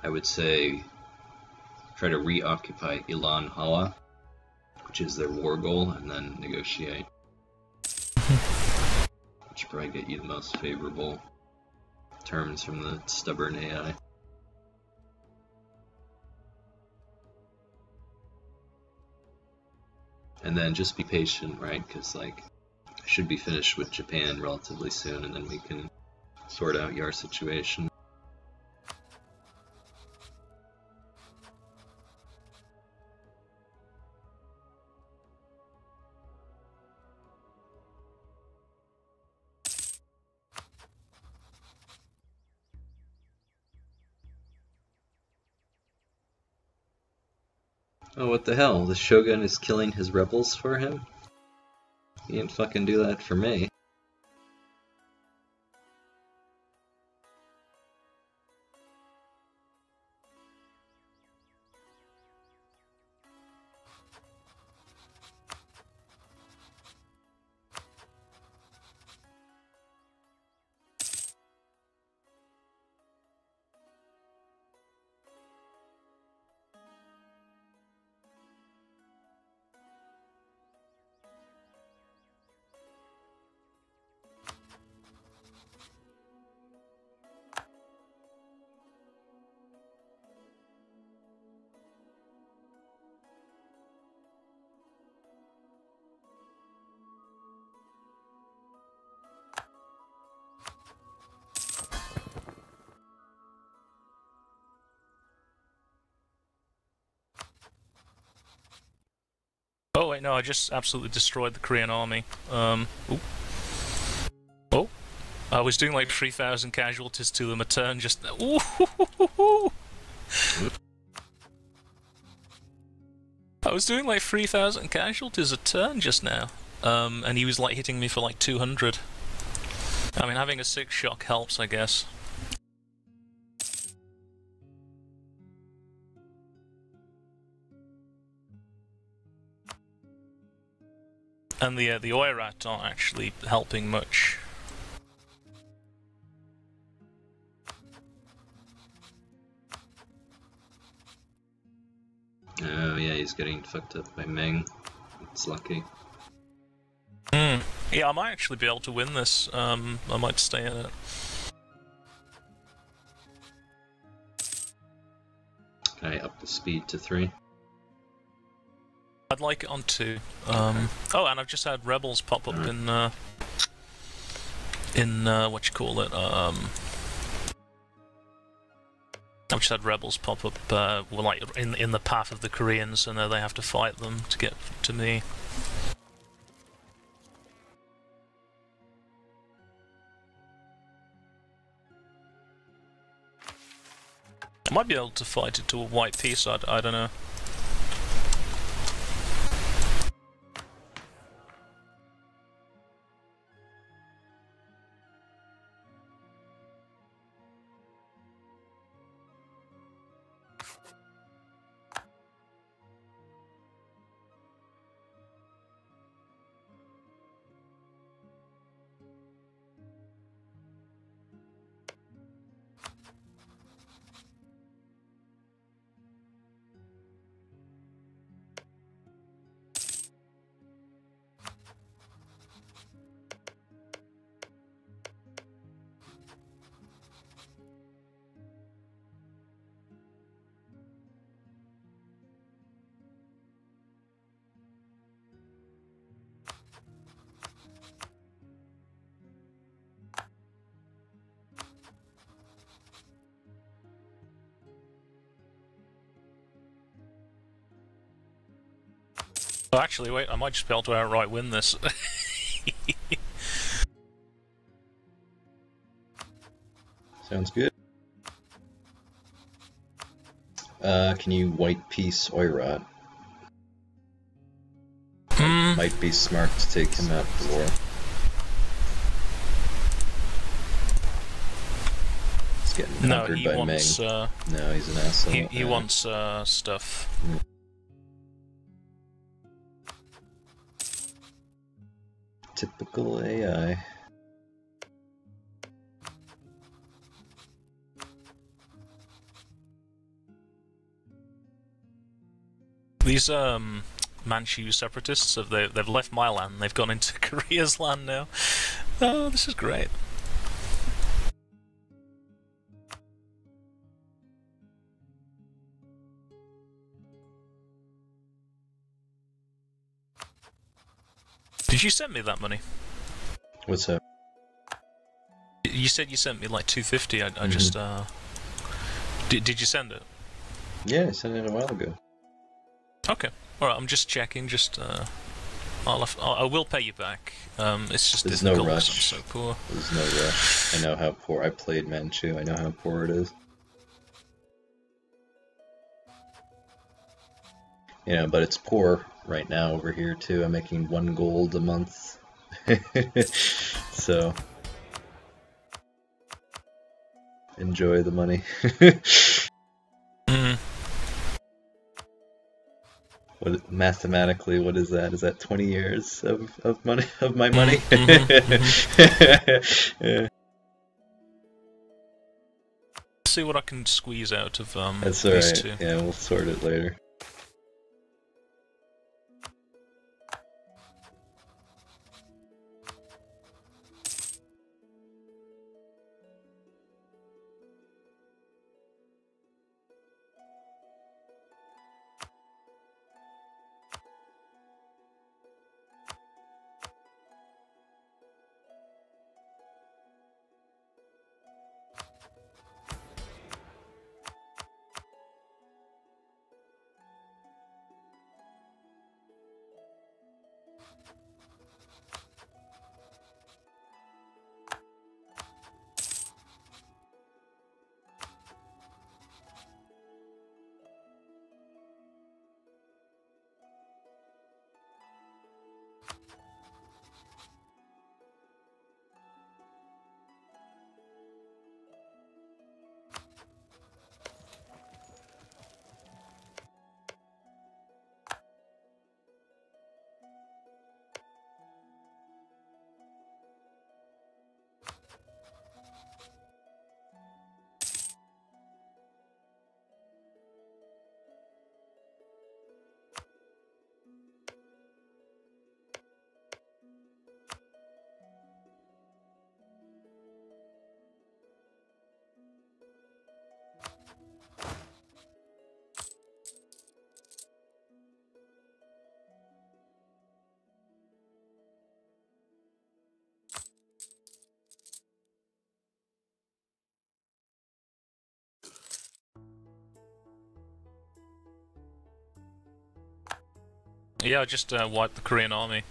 I would say try to reoccupy Ilan Hala, which is their war goal, and then negotiate. Which should probably get you the most favorable terms from the stubborn AI. And then just be patient, right? Because like I should be finished with Japan relatively soon, and then we can sort out your situation. Oh, what the hell? The Shogun is killing his rebels for him? He didn't fucking do that for me. Oh wait, no, I just absolutely destroyed the Korean army. Ooh. Oh, I was doing like 3,000 casualties to them a turn just. Ooh. I was doing like 3,000 casualties a turn just now, and he was like hitting me for like 200. I mean, having a 6 shock helps, I guess. And the Oirat aren't actually helping much. Oh yeah, he's getting fucked up by Meng. It's lucky. Yeah, I might actually be able to win this. I might stay in it. Can I up the speed to 3? I'd like it on 2. Oh, and I've just had rebels pop up in what you call it? I've just had rebels pop up, well, like in the path of the Koreans, so now they have to fight them to get to me. I might be able to fight it to a white piece. I don't know. Oh, actually, wait, I might just be able to outright win this. Sounds good. Can you white piece Oirat? Might be smart to take him out to war. He's getting conquered by wants, Ming. No, he's an asshole. He wants stuff. Typical AI. These Manchu separatists they've left my land. They've gone into Korea's land now. Oh, this is great. Did you send me that money? What's up? You said you sent me like 250. I just Did you send it? Yeah, I sent it a while ago. Okay. All right. I'm just checking. Just I will pay you back. It's just There's difficult no 'cause rush. I'm so poor. There's no rush. I know how poor. I played Manchu. I know how poor it is. Yeah, but it's poor right now over here too. I'm making 1 gold a month. So enjoy the money. What mathematically? What is that? Is that 20 years of money of my money? Yeah. See what I can squeeze out of That's these alright. two. Yeah, we'll sort it later. Yeah, I just wiped the Korean army.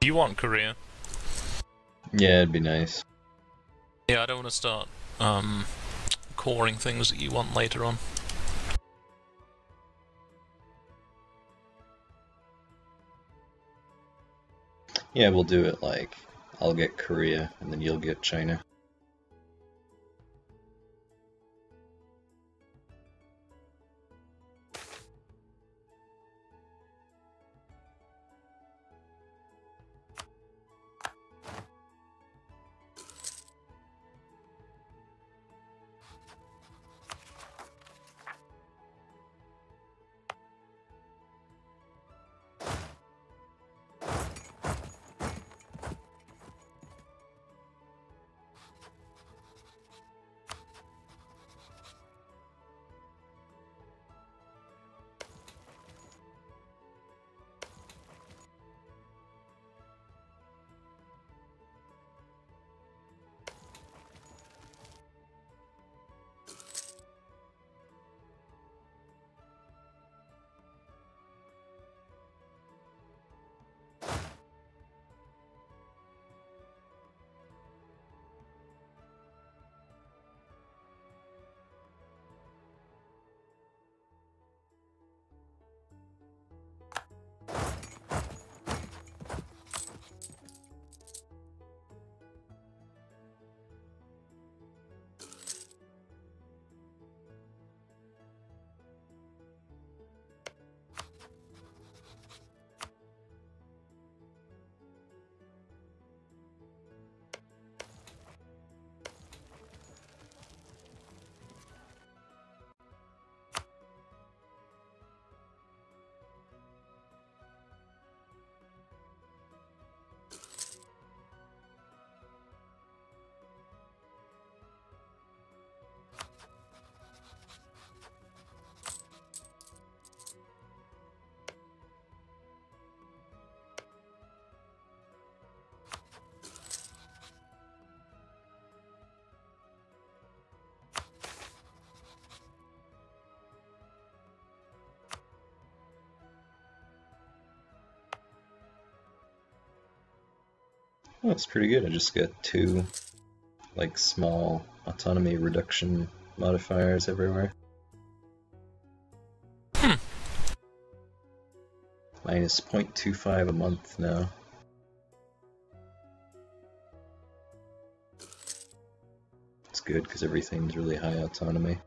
You want Korea? Yeah, it'd be nice. Yeah, I don't want to start coring things that you want later on. Yeah, we'll do it like I'll get Korea and then you'll get China. Oh, it's pretty good. I just got 2, like, small autonomy reduction modifiers everywhere. Minus 0.25 a month now. It's good because everything's really high autonomy.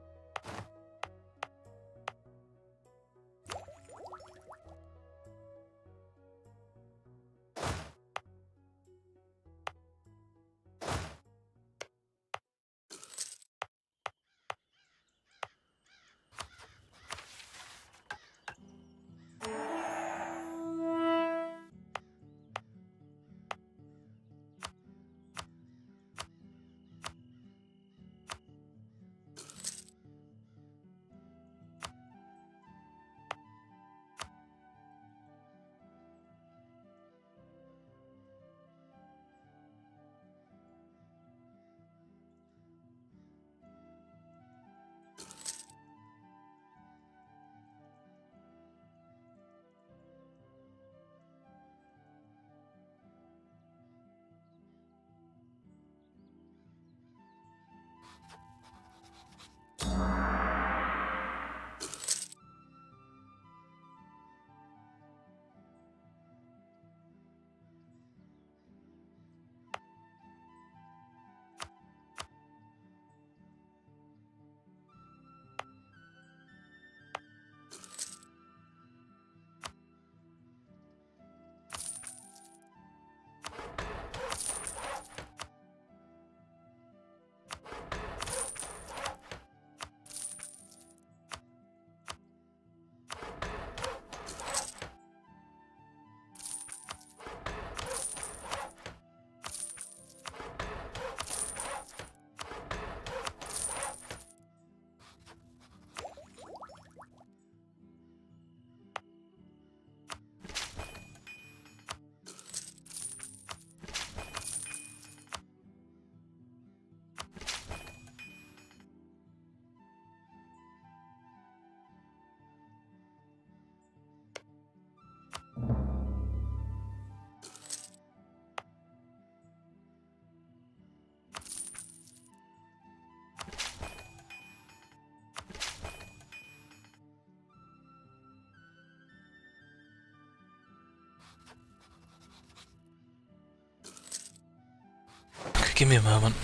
Give me a moment.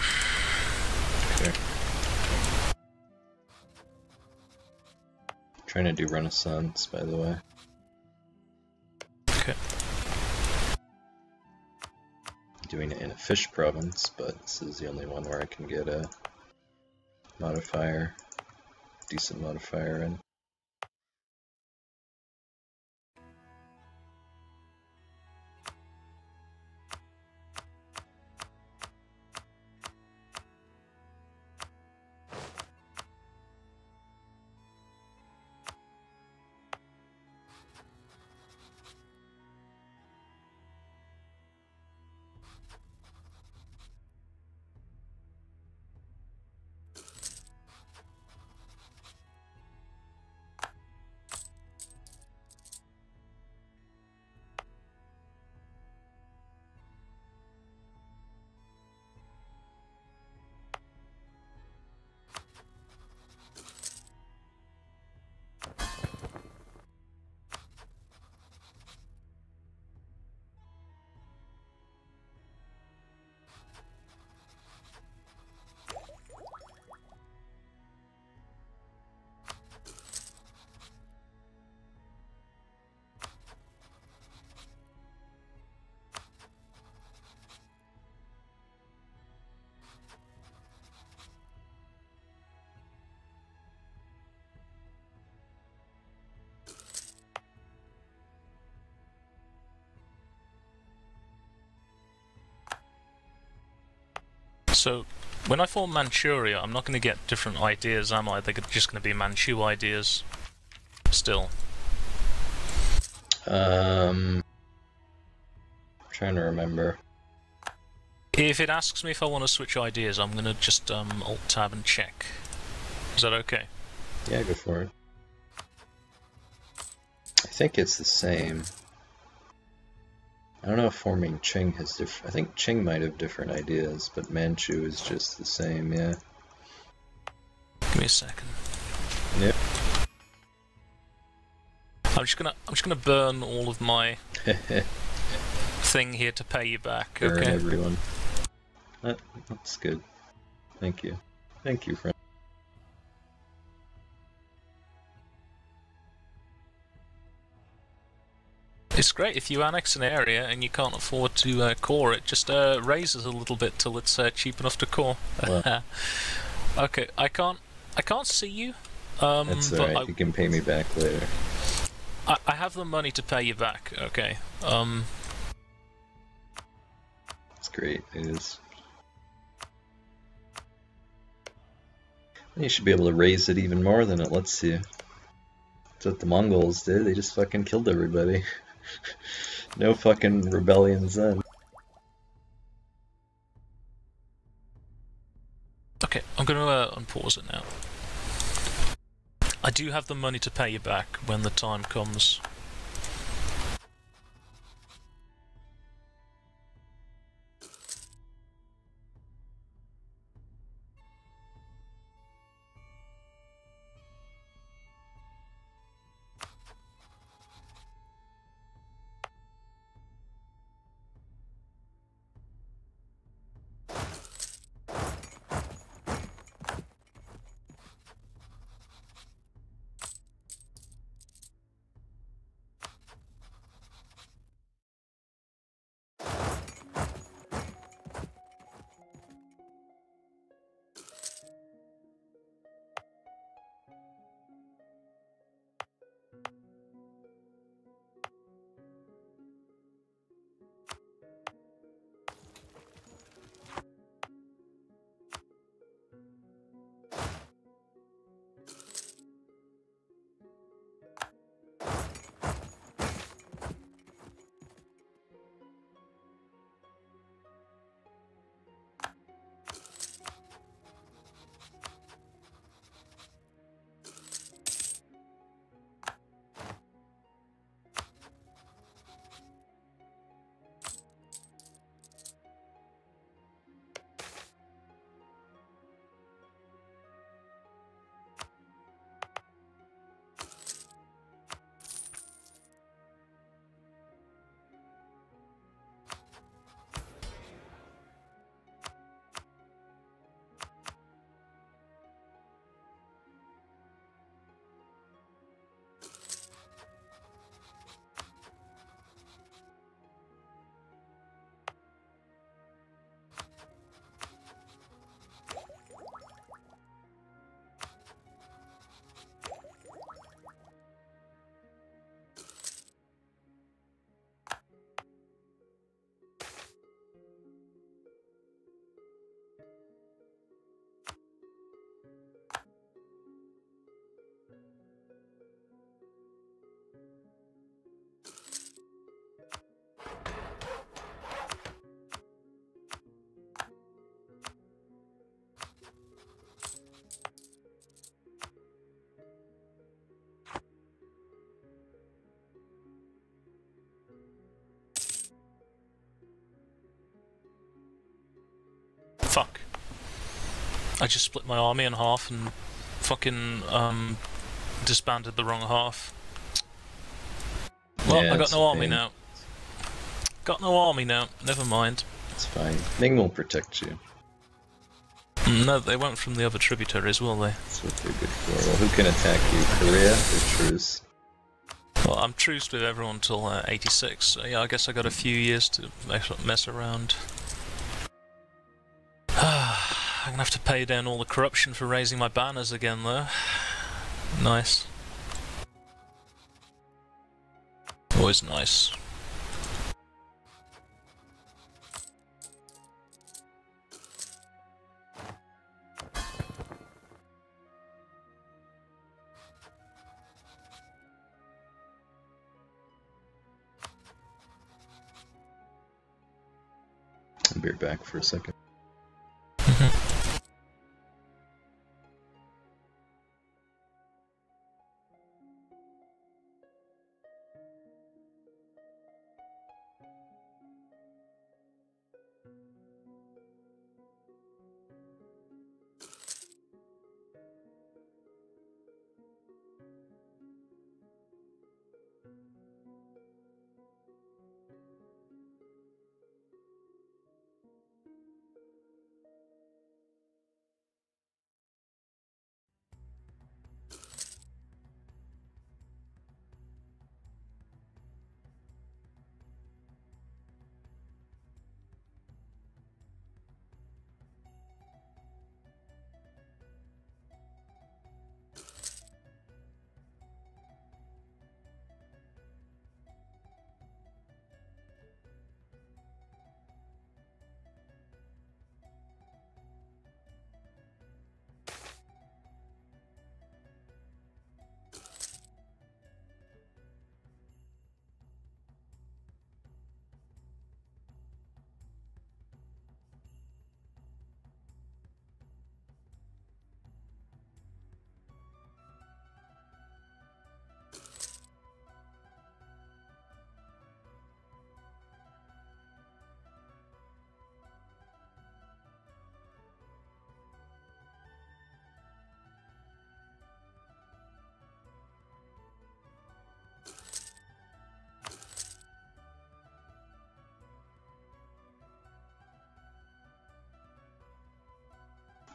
Okay. Trying to do Renaissance, by the way. Okay. Doing it in a fish province, but this is the only one where I can get a modifier, decent modifier in. So, when I form Manchuria, I'm not going to get different ideas, am I? They're just going to be Manchu ideas still. Trying to remember. If it asks me if I want to switch ideas, I'm going to just Alt-Tab and check. Is that okay? Yeah, go for it. I think it's the same. don't know if forming Qing has different. I think Qing might have different ideas, but Manchu is just the same. Yeah. Give me a second. Yep. I'm just gonna burn all of my thing here to pay you back. Burn Okay. everyone. That's good. Thank you. Thank you, friend. It's great if you annex an area and you can't afford to core it. Just raises a little bit till it's cheap enough to core. Well, okay, I can't see you. that's but alright. You can pay me back later. I have the money to pay you back. Okay. It's great. It is. You should be able to raise it even more than it lets you. That's what the Mongols did. They just fucking killed everybody. No fucking rebellions then. Okay, I'm gonna unpause it now. I do have the money to pay you back when the time comes. Fuck. I just split my army in half and fucking disbanded the wrong half. Well, Yeah, I got it's no a army pain. now. Got no army now. Never mind. It's fine. Ming will protect you. No, they won't from the other tributaries, will they? That's what they're good for. Well, who can attack you? Korea or Truce? Well, I'm truced with everyone till 86, so yeah, I guess I got a few years to mess around. I'm gonna have to pay down all the corruption for raising my banners again, though. Nice. Always nice. I'll be back for a second.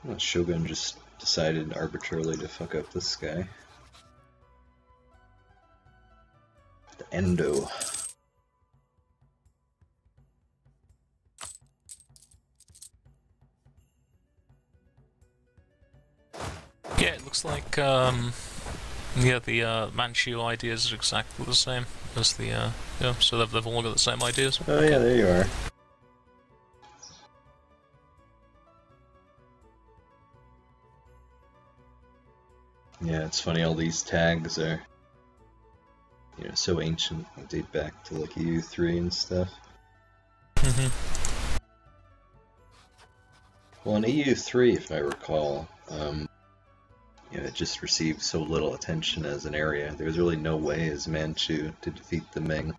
Well, Shogun just decided arbitrarily to fuck up this guy. The Endo. Yeah, it looks like yeah, the Manchu ideas are exactly the same as the yeah. So they've all got the same ideas. Oh yeah, there you are. Yeah, it's funny. All these tags are, so ancient. They date back to like EU3 and stuff. Well, in EU3, if I recall, it just received so little attention as an area. There was really no way as Manchu to defeat the Ming.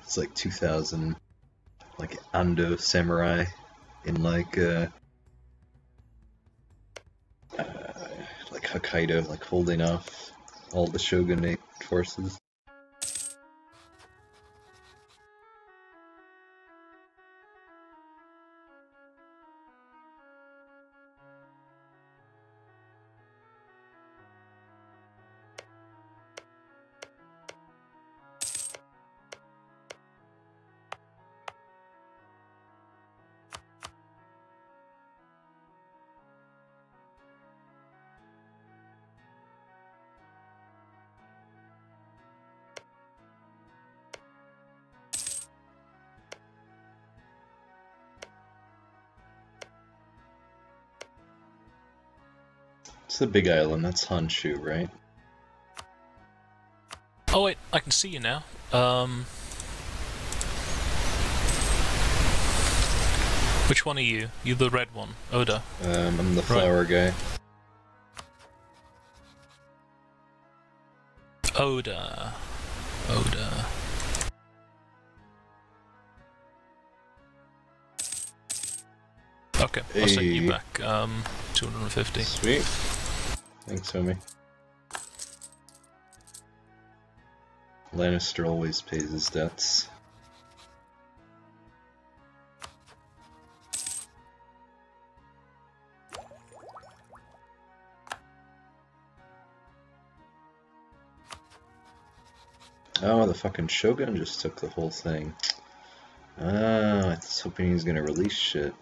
It's like 2000, like Ando samurai in like Hokkaido, like holding off all the shogunate forces. It's the big island, that's Honshu, right? Oh wait, I can see you now. Which one are you? You the red one, Oda. I'm the flower guy. Oda. Okay, I'll send you back 250. Sweet. Thanks, homie. Lannister always pays his debts. Oh, the fucking Shogun just took the whole thing. Ah, I was hoping he was gonna release shit.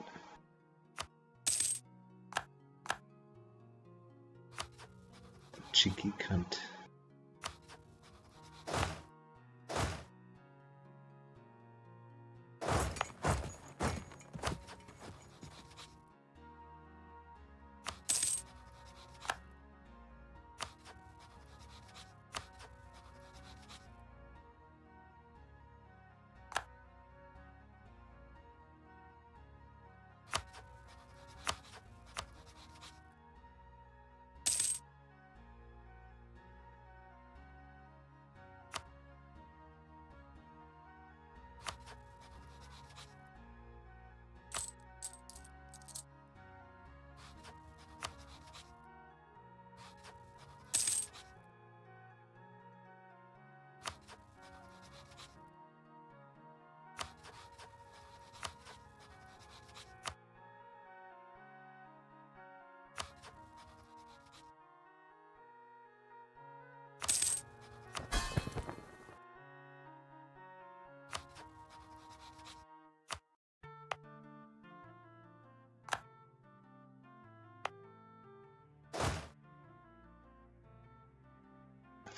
Cheeky cunt.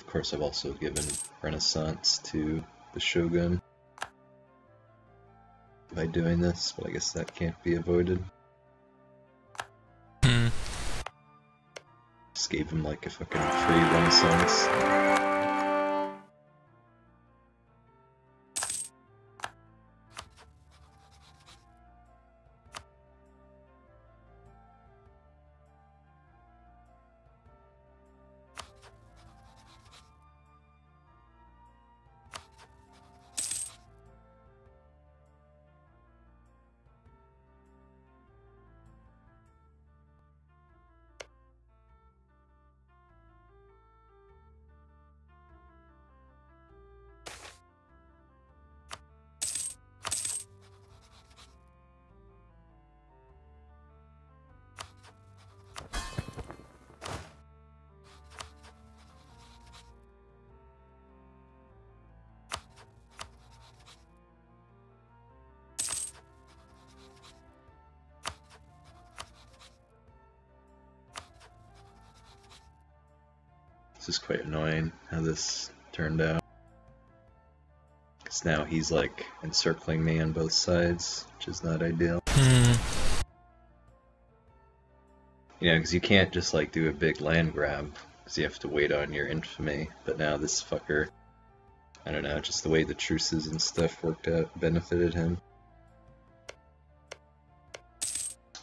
of course, I've also given Renaissance to the Shogun by doing this, but I guess that can't be avoided. Just gave him like a fucking free Renaissance. This is quite annoying how this turned out. Because now he's like encircling me on both sides, which is not ideal. You know, because you can't just like do a big land grab, because you have to wait on your infamy. But now this fucker, I don't know, just the way the truces and stuff worked out benefited him.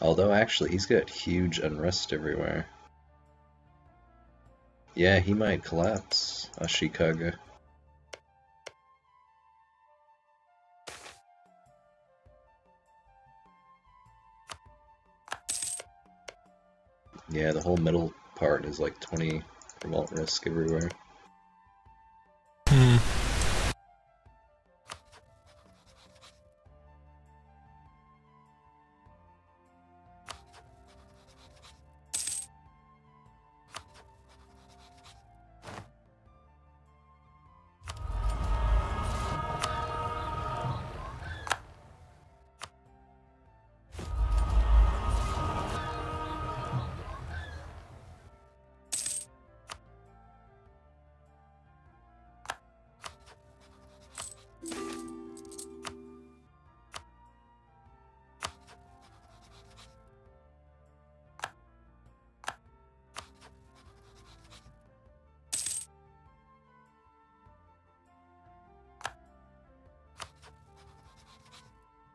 Although actually, he's got huge unrest everywhere. Yeah, he might collapse, Ashikaga. Yeah, the whole middle part is like 20 revolt risk everywhere.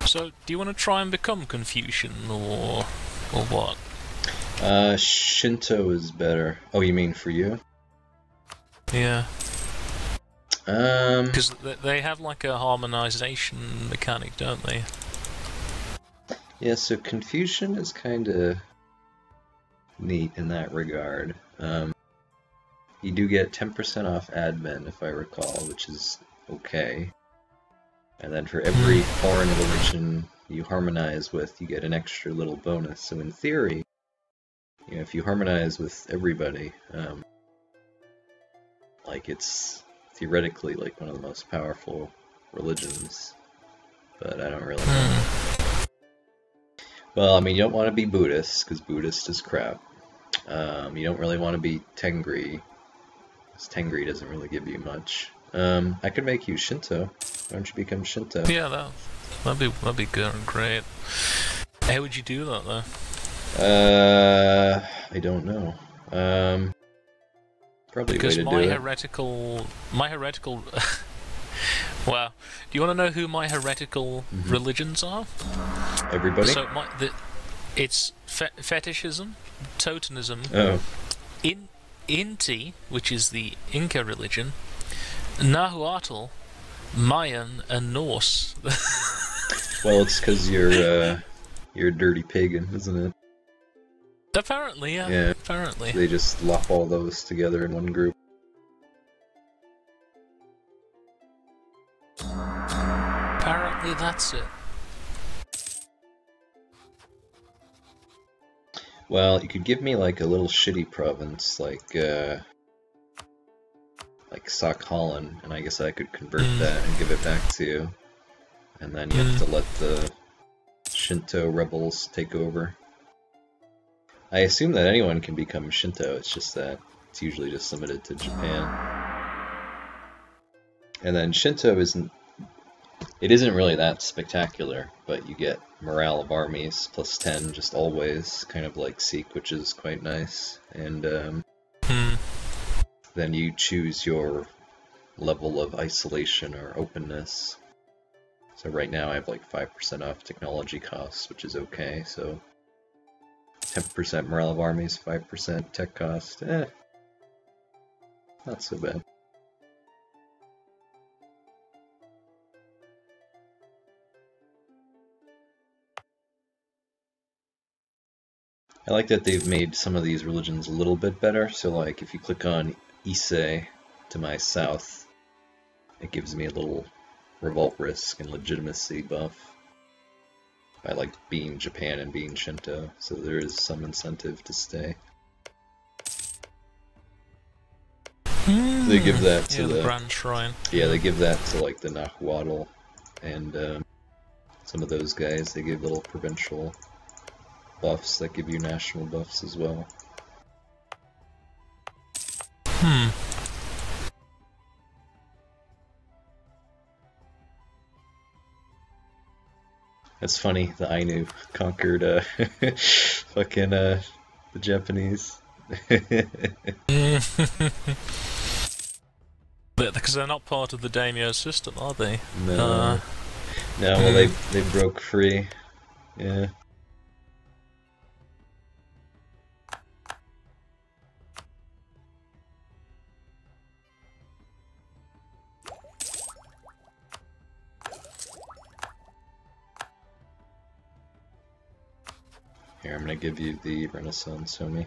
So, do you want to try and become Confucian, or what? Shinto is better. Oh, you mean for you? Yeah. Because they have like a harmonization mechanic, don't they? Yeah, so Confucian is kind of neat in that regard. You do get 10% off admin, if I recall, which is okay. And then for every foreign religion you harmonize with, you get an extra little bonus. So in theory, you know, if you harmonize with everybody, like it's theoretically like one of the most powerful religions. But I don't really know. Well, I mean, you don't want to be Buddhist, because Buddhist is crap. You don't really want to be Tengri, because Tengri doesn't really give you much. I could make you Shinto. Why don't you become Shinto? Yeah, that'd be good and great. How would you do that though? I don't know. Probably because a way to do my heretical. Wow. Do you want to know who my heretical religions are? Everybody. So it's fetishism, Totemism, Inti, which is the Inca religion, Nahuatl, Mayan, and Norse. Well, it's because you're a dirty pagan, isn't it? Apparently, yeah. Apparently. They just lop all those together in one group. Apparently, that's it. Well, you could give me like a little shitty province, like Sakhalin, and I guess I could convert that and give it back to you. And then you have to let the Shinto rebels take over. I assume that anyone can become Shinto, it's just that it's usually just limited to Japan. And then Shinto isn't really that spectacular, but you get morale of armies plus 10 just always, kind of like Sikh, which is quite nice. And then you choose your level of isolation or openness. So right now I have like 5% off technology costs, which is okay. So 10% morale of armies, 5% tech cost. Not so bad. I like that they've made some of these religions a little bit better. So like if you click on Issei to my south, it gives me a little revolt risk and legitimacy buff by like being Japan and being Shinto. So there is some incentive to stay. They give that to the Grand Shrine. Yeah, they give that to like the Nahuatl and some of those guys. They give little provincial buffs that give you national buffs as well. That's funny, the Ainu conquered fucking the Japanese. Because they're not part of the daimyo system, are they? No. No, well they broke free. Yeah. Here, I'm gonna give you the Renaissance, homie.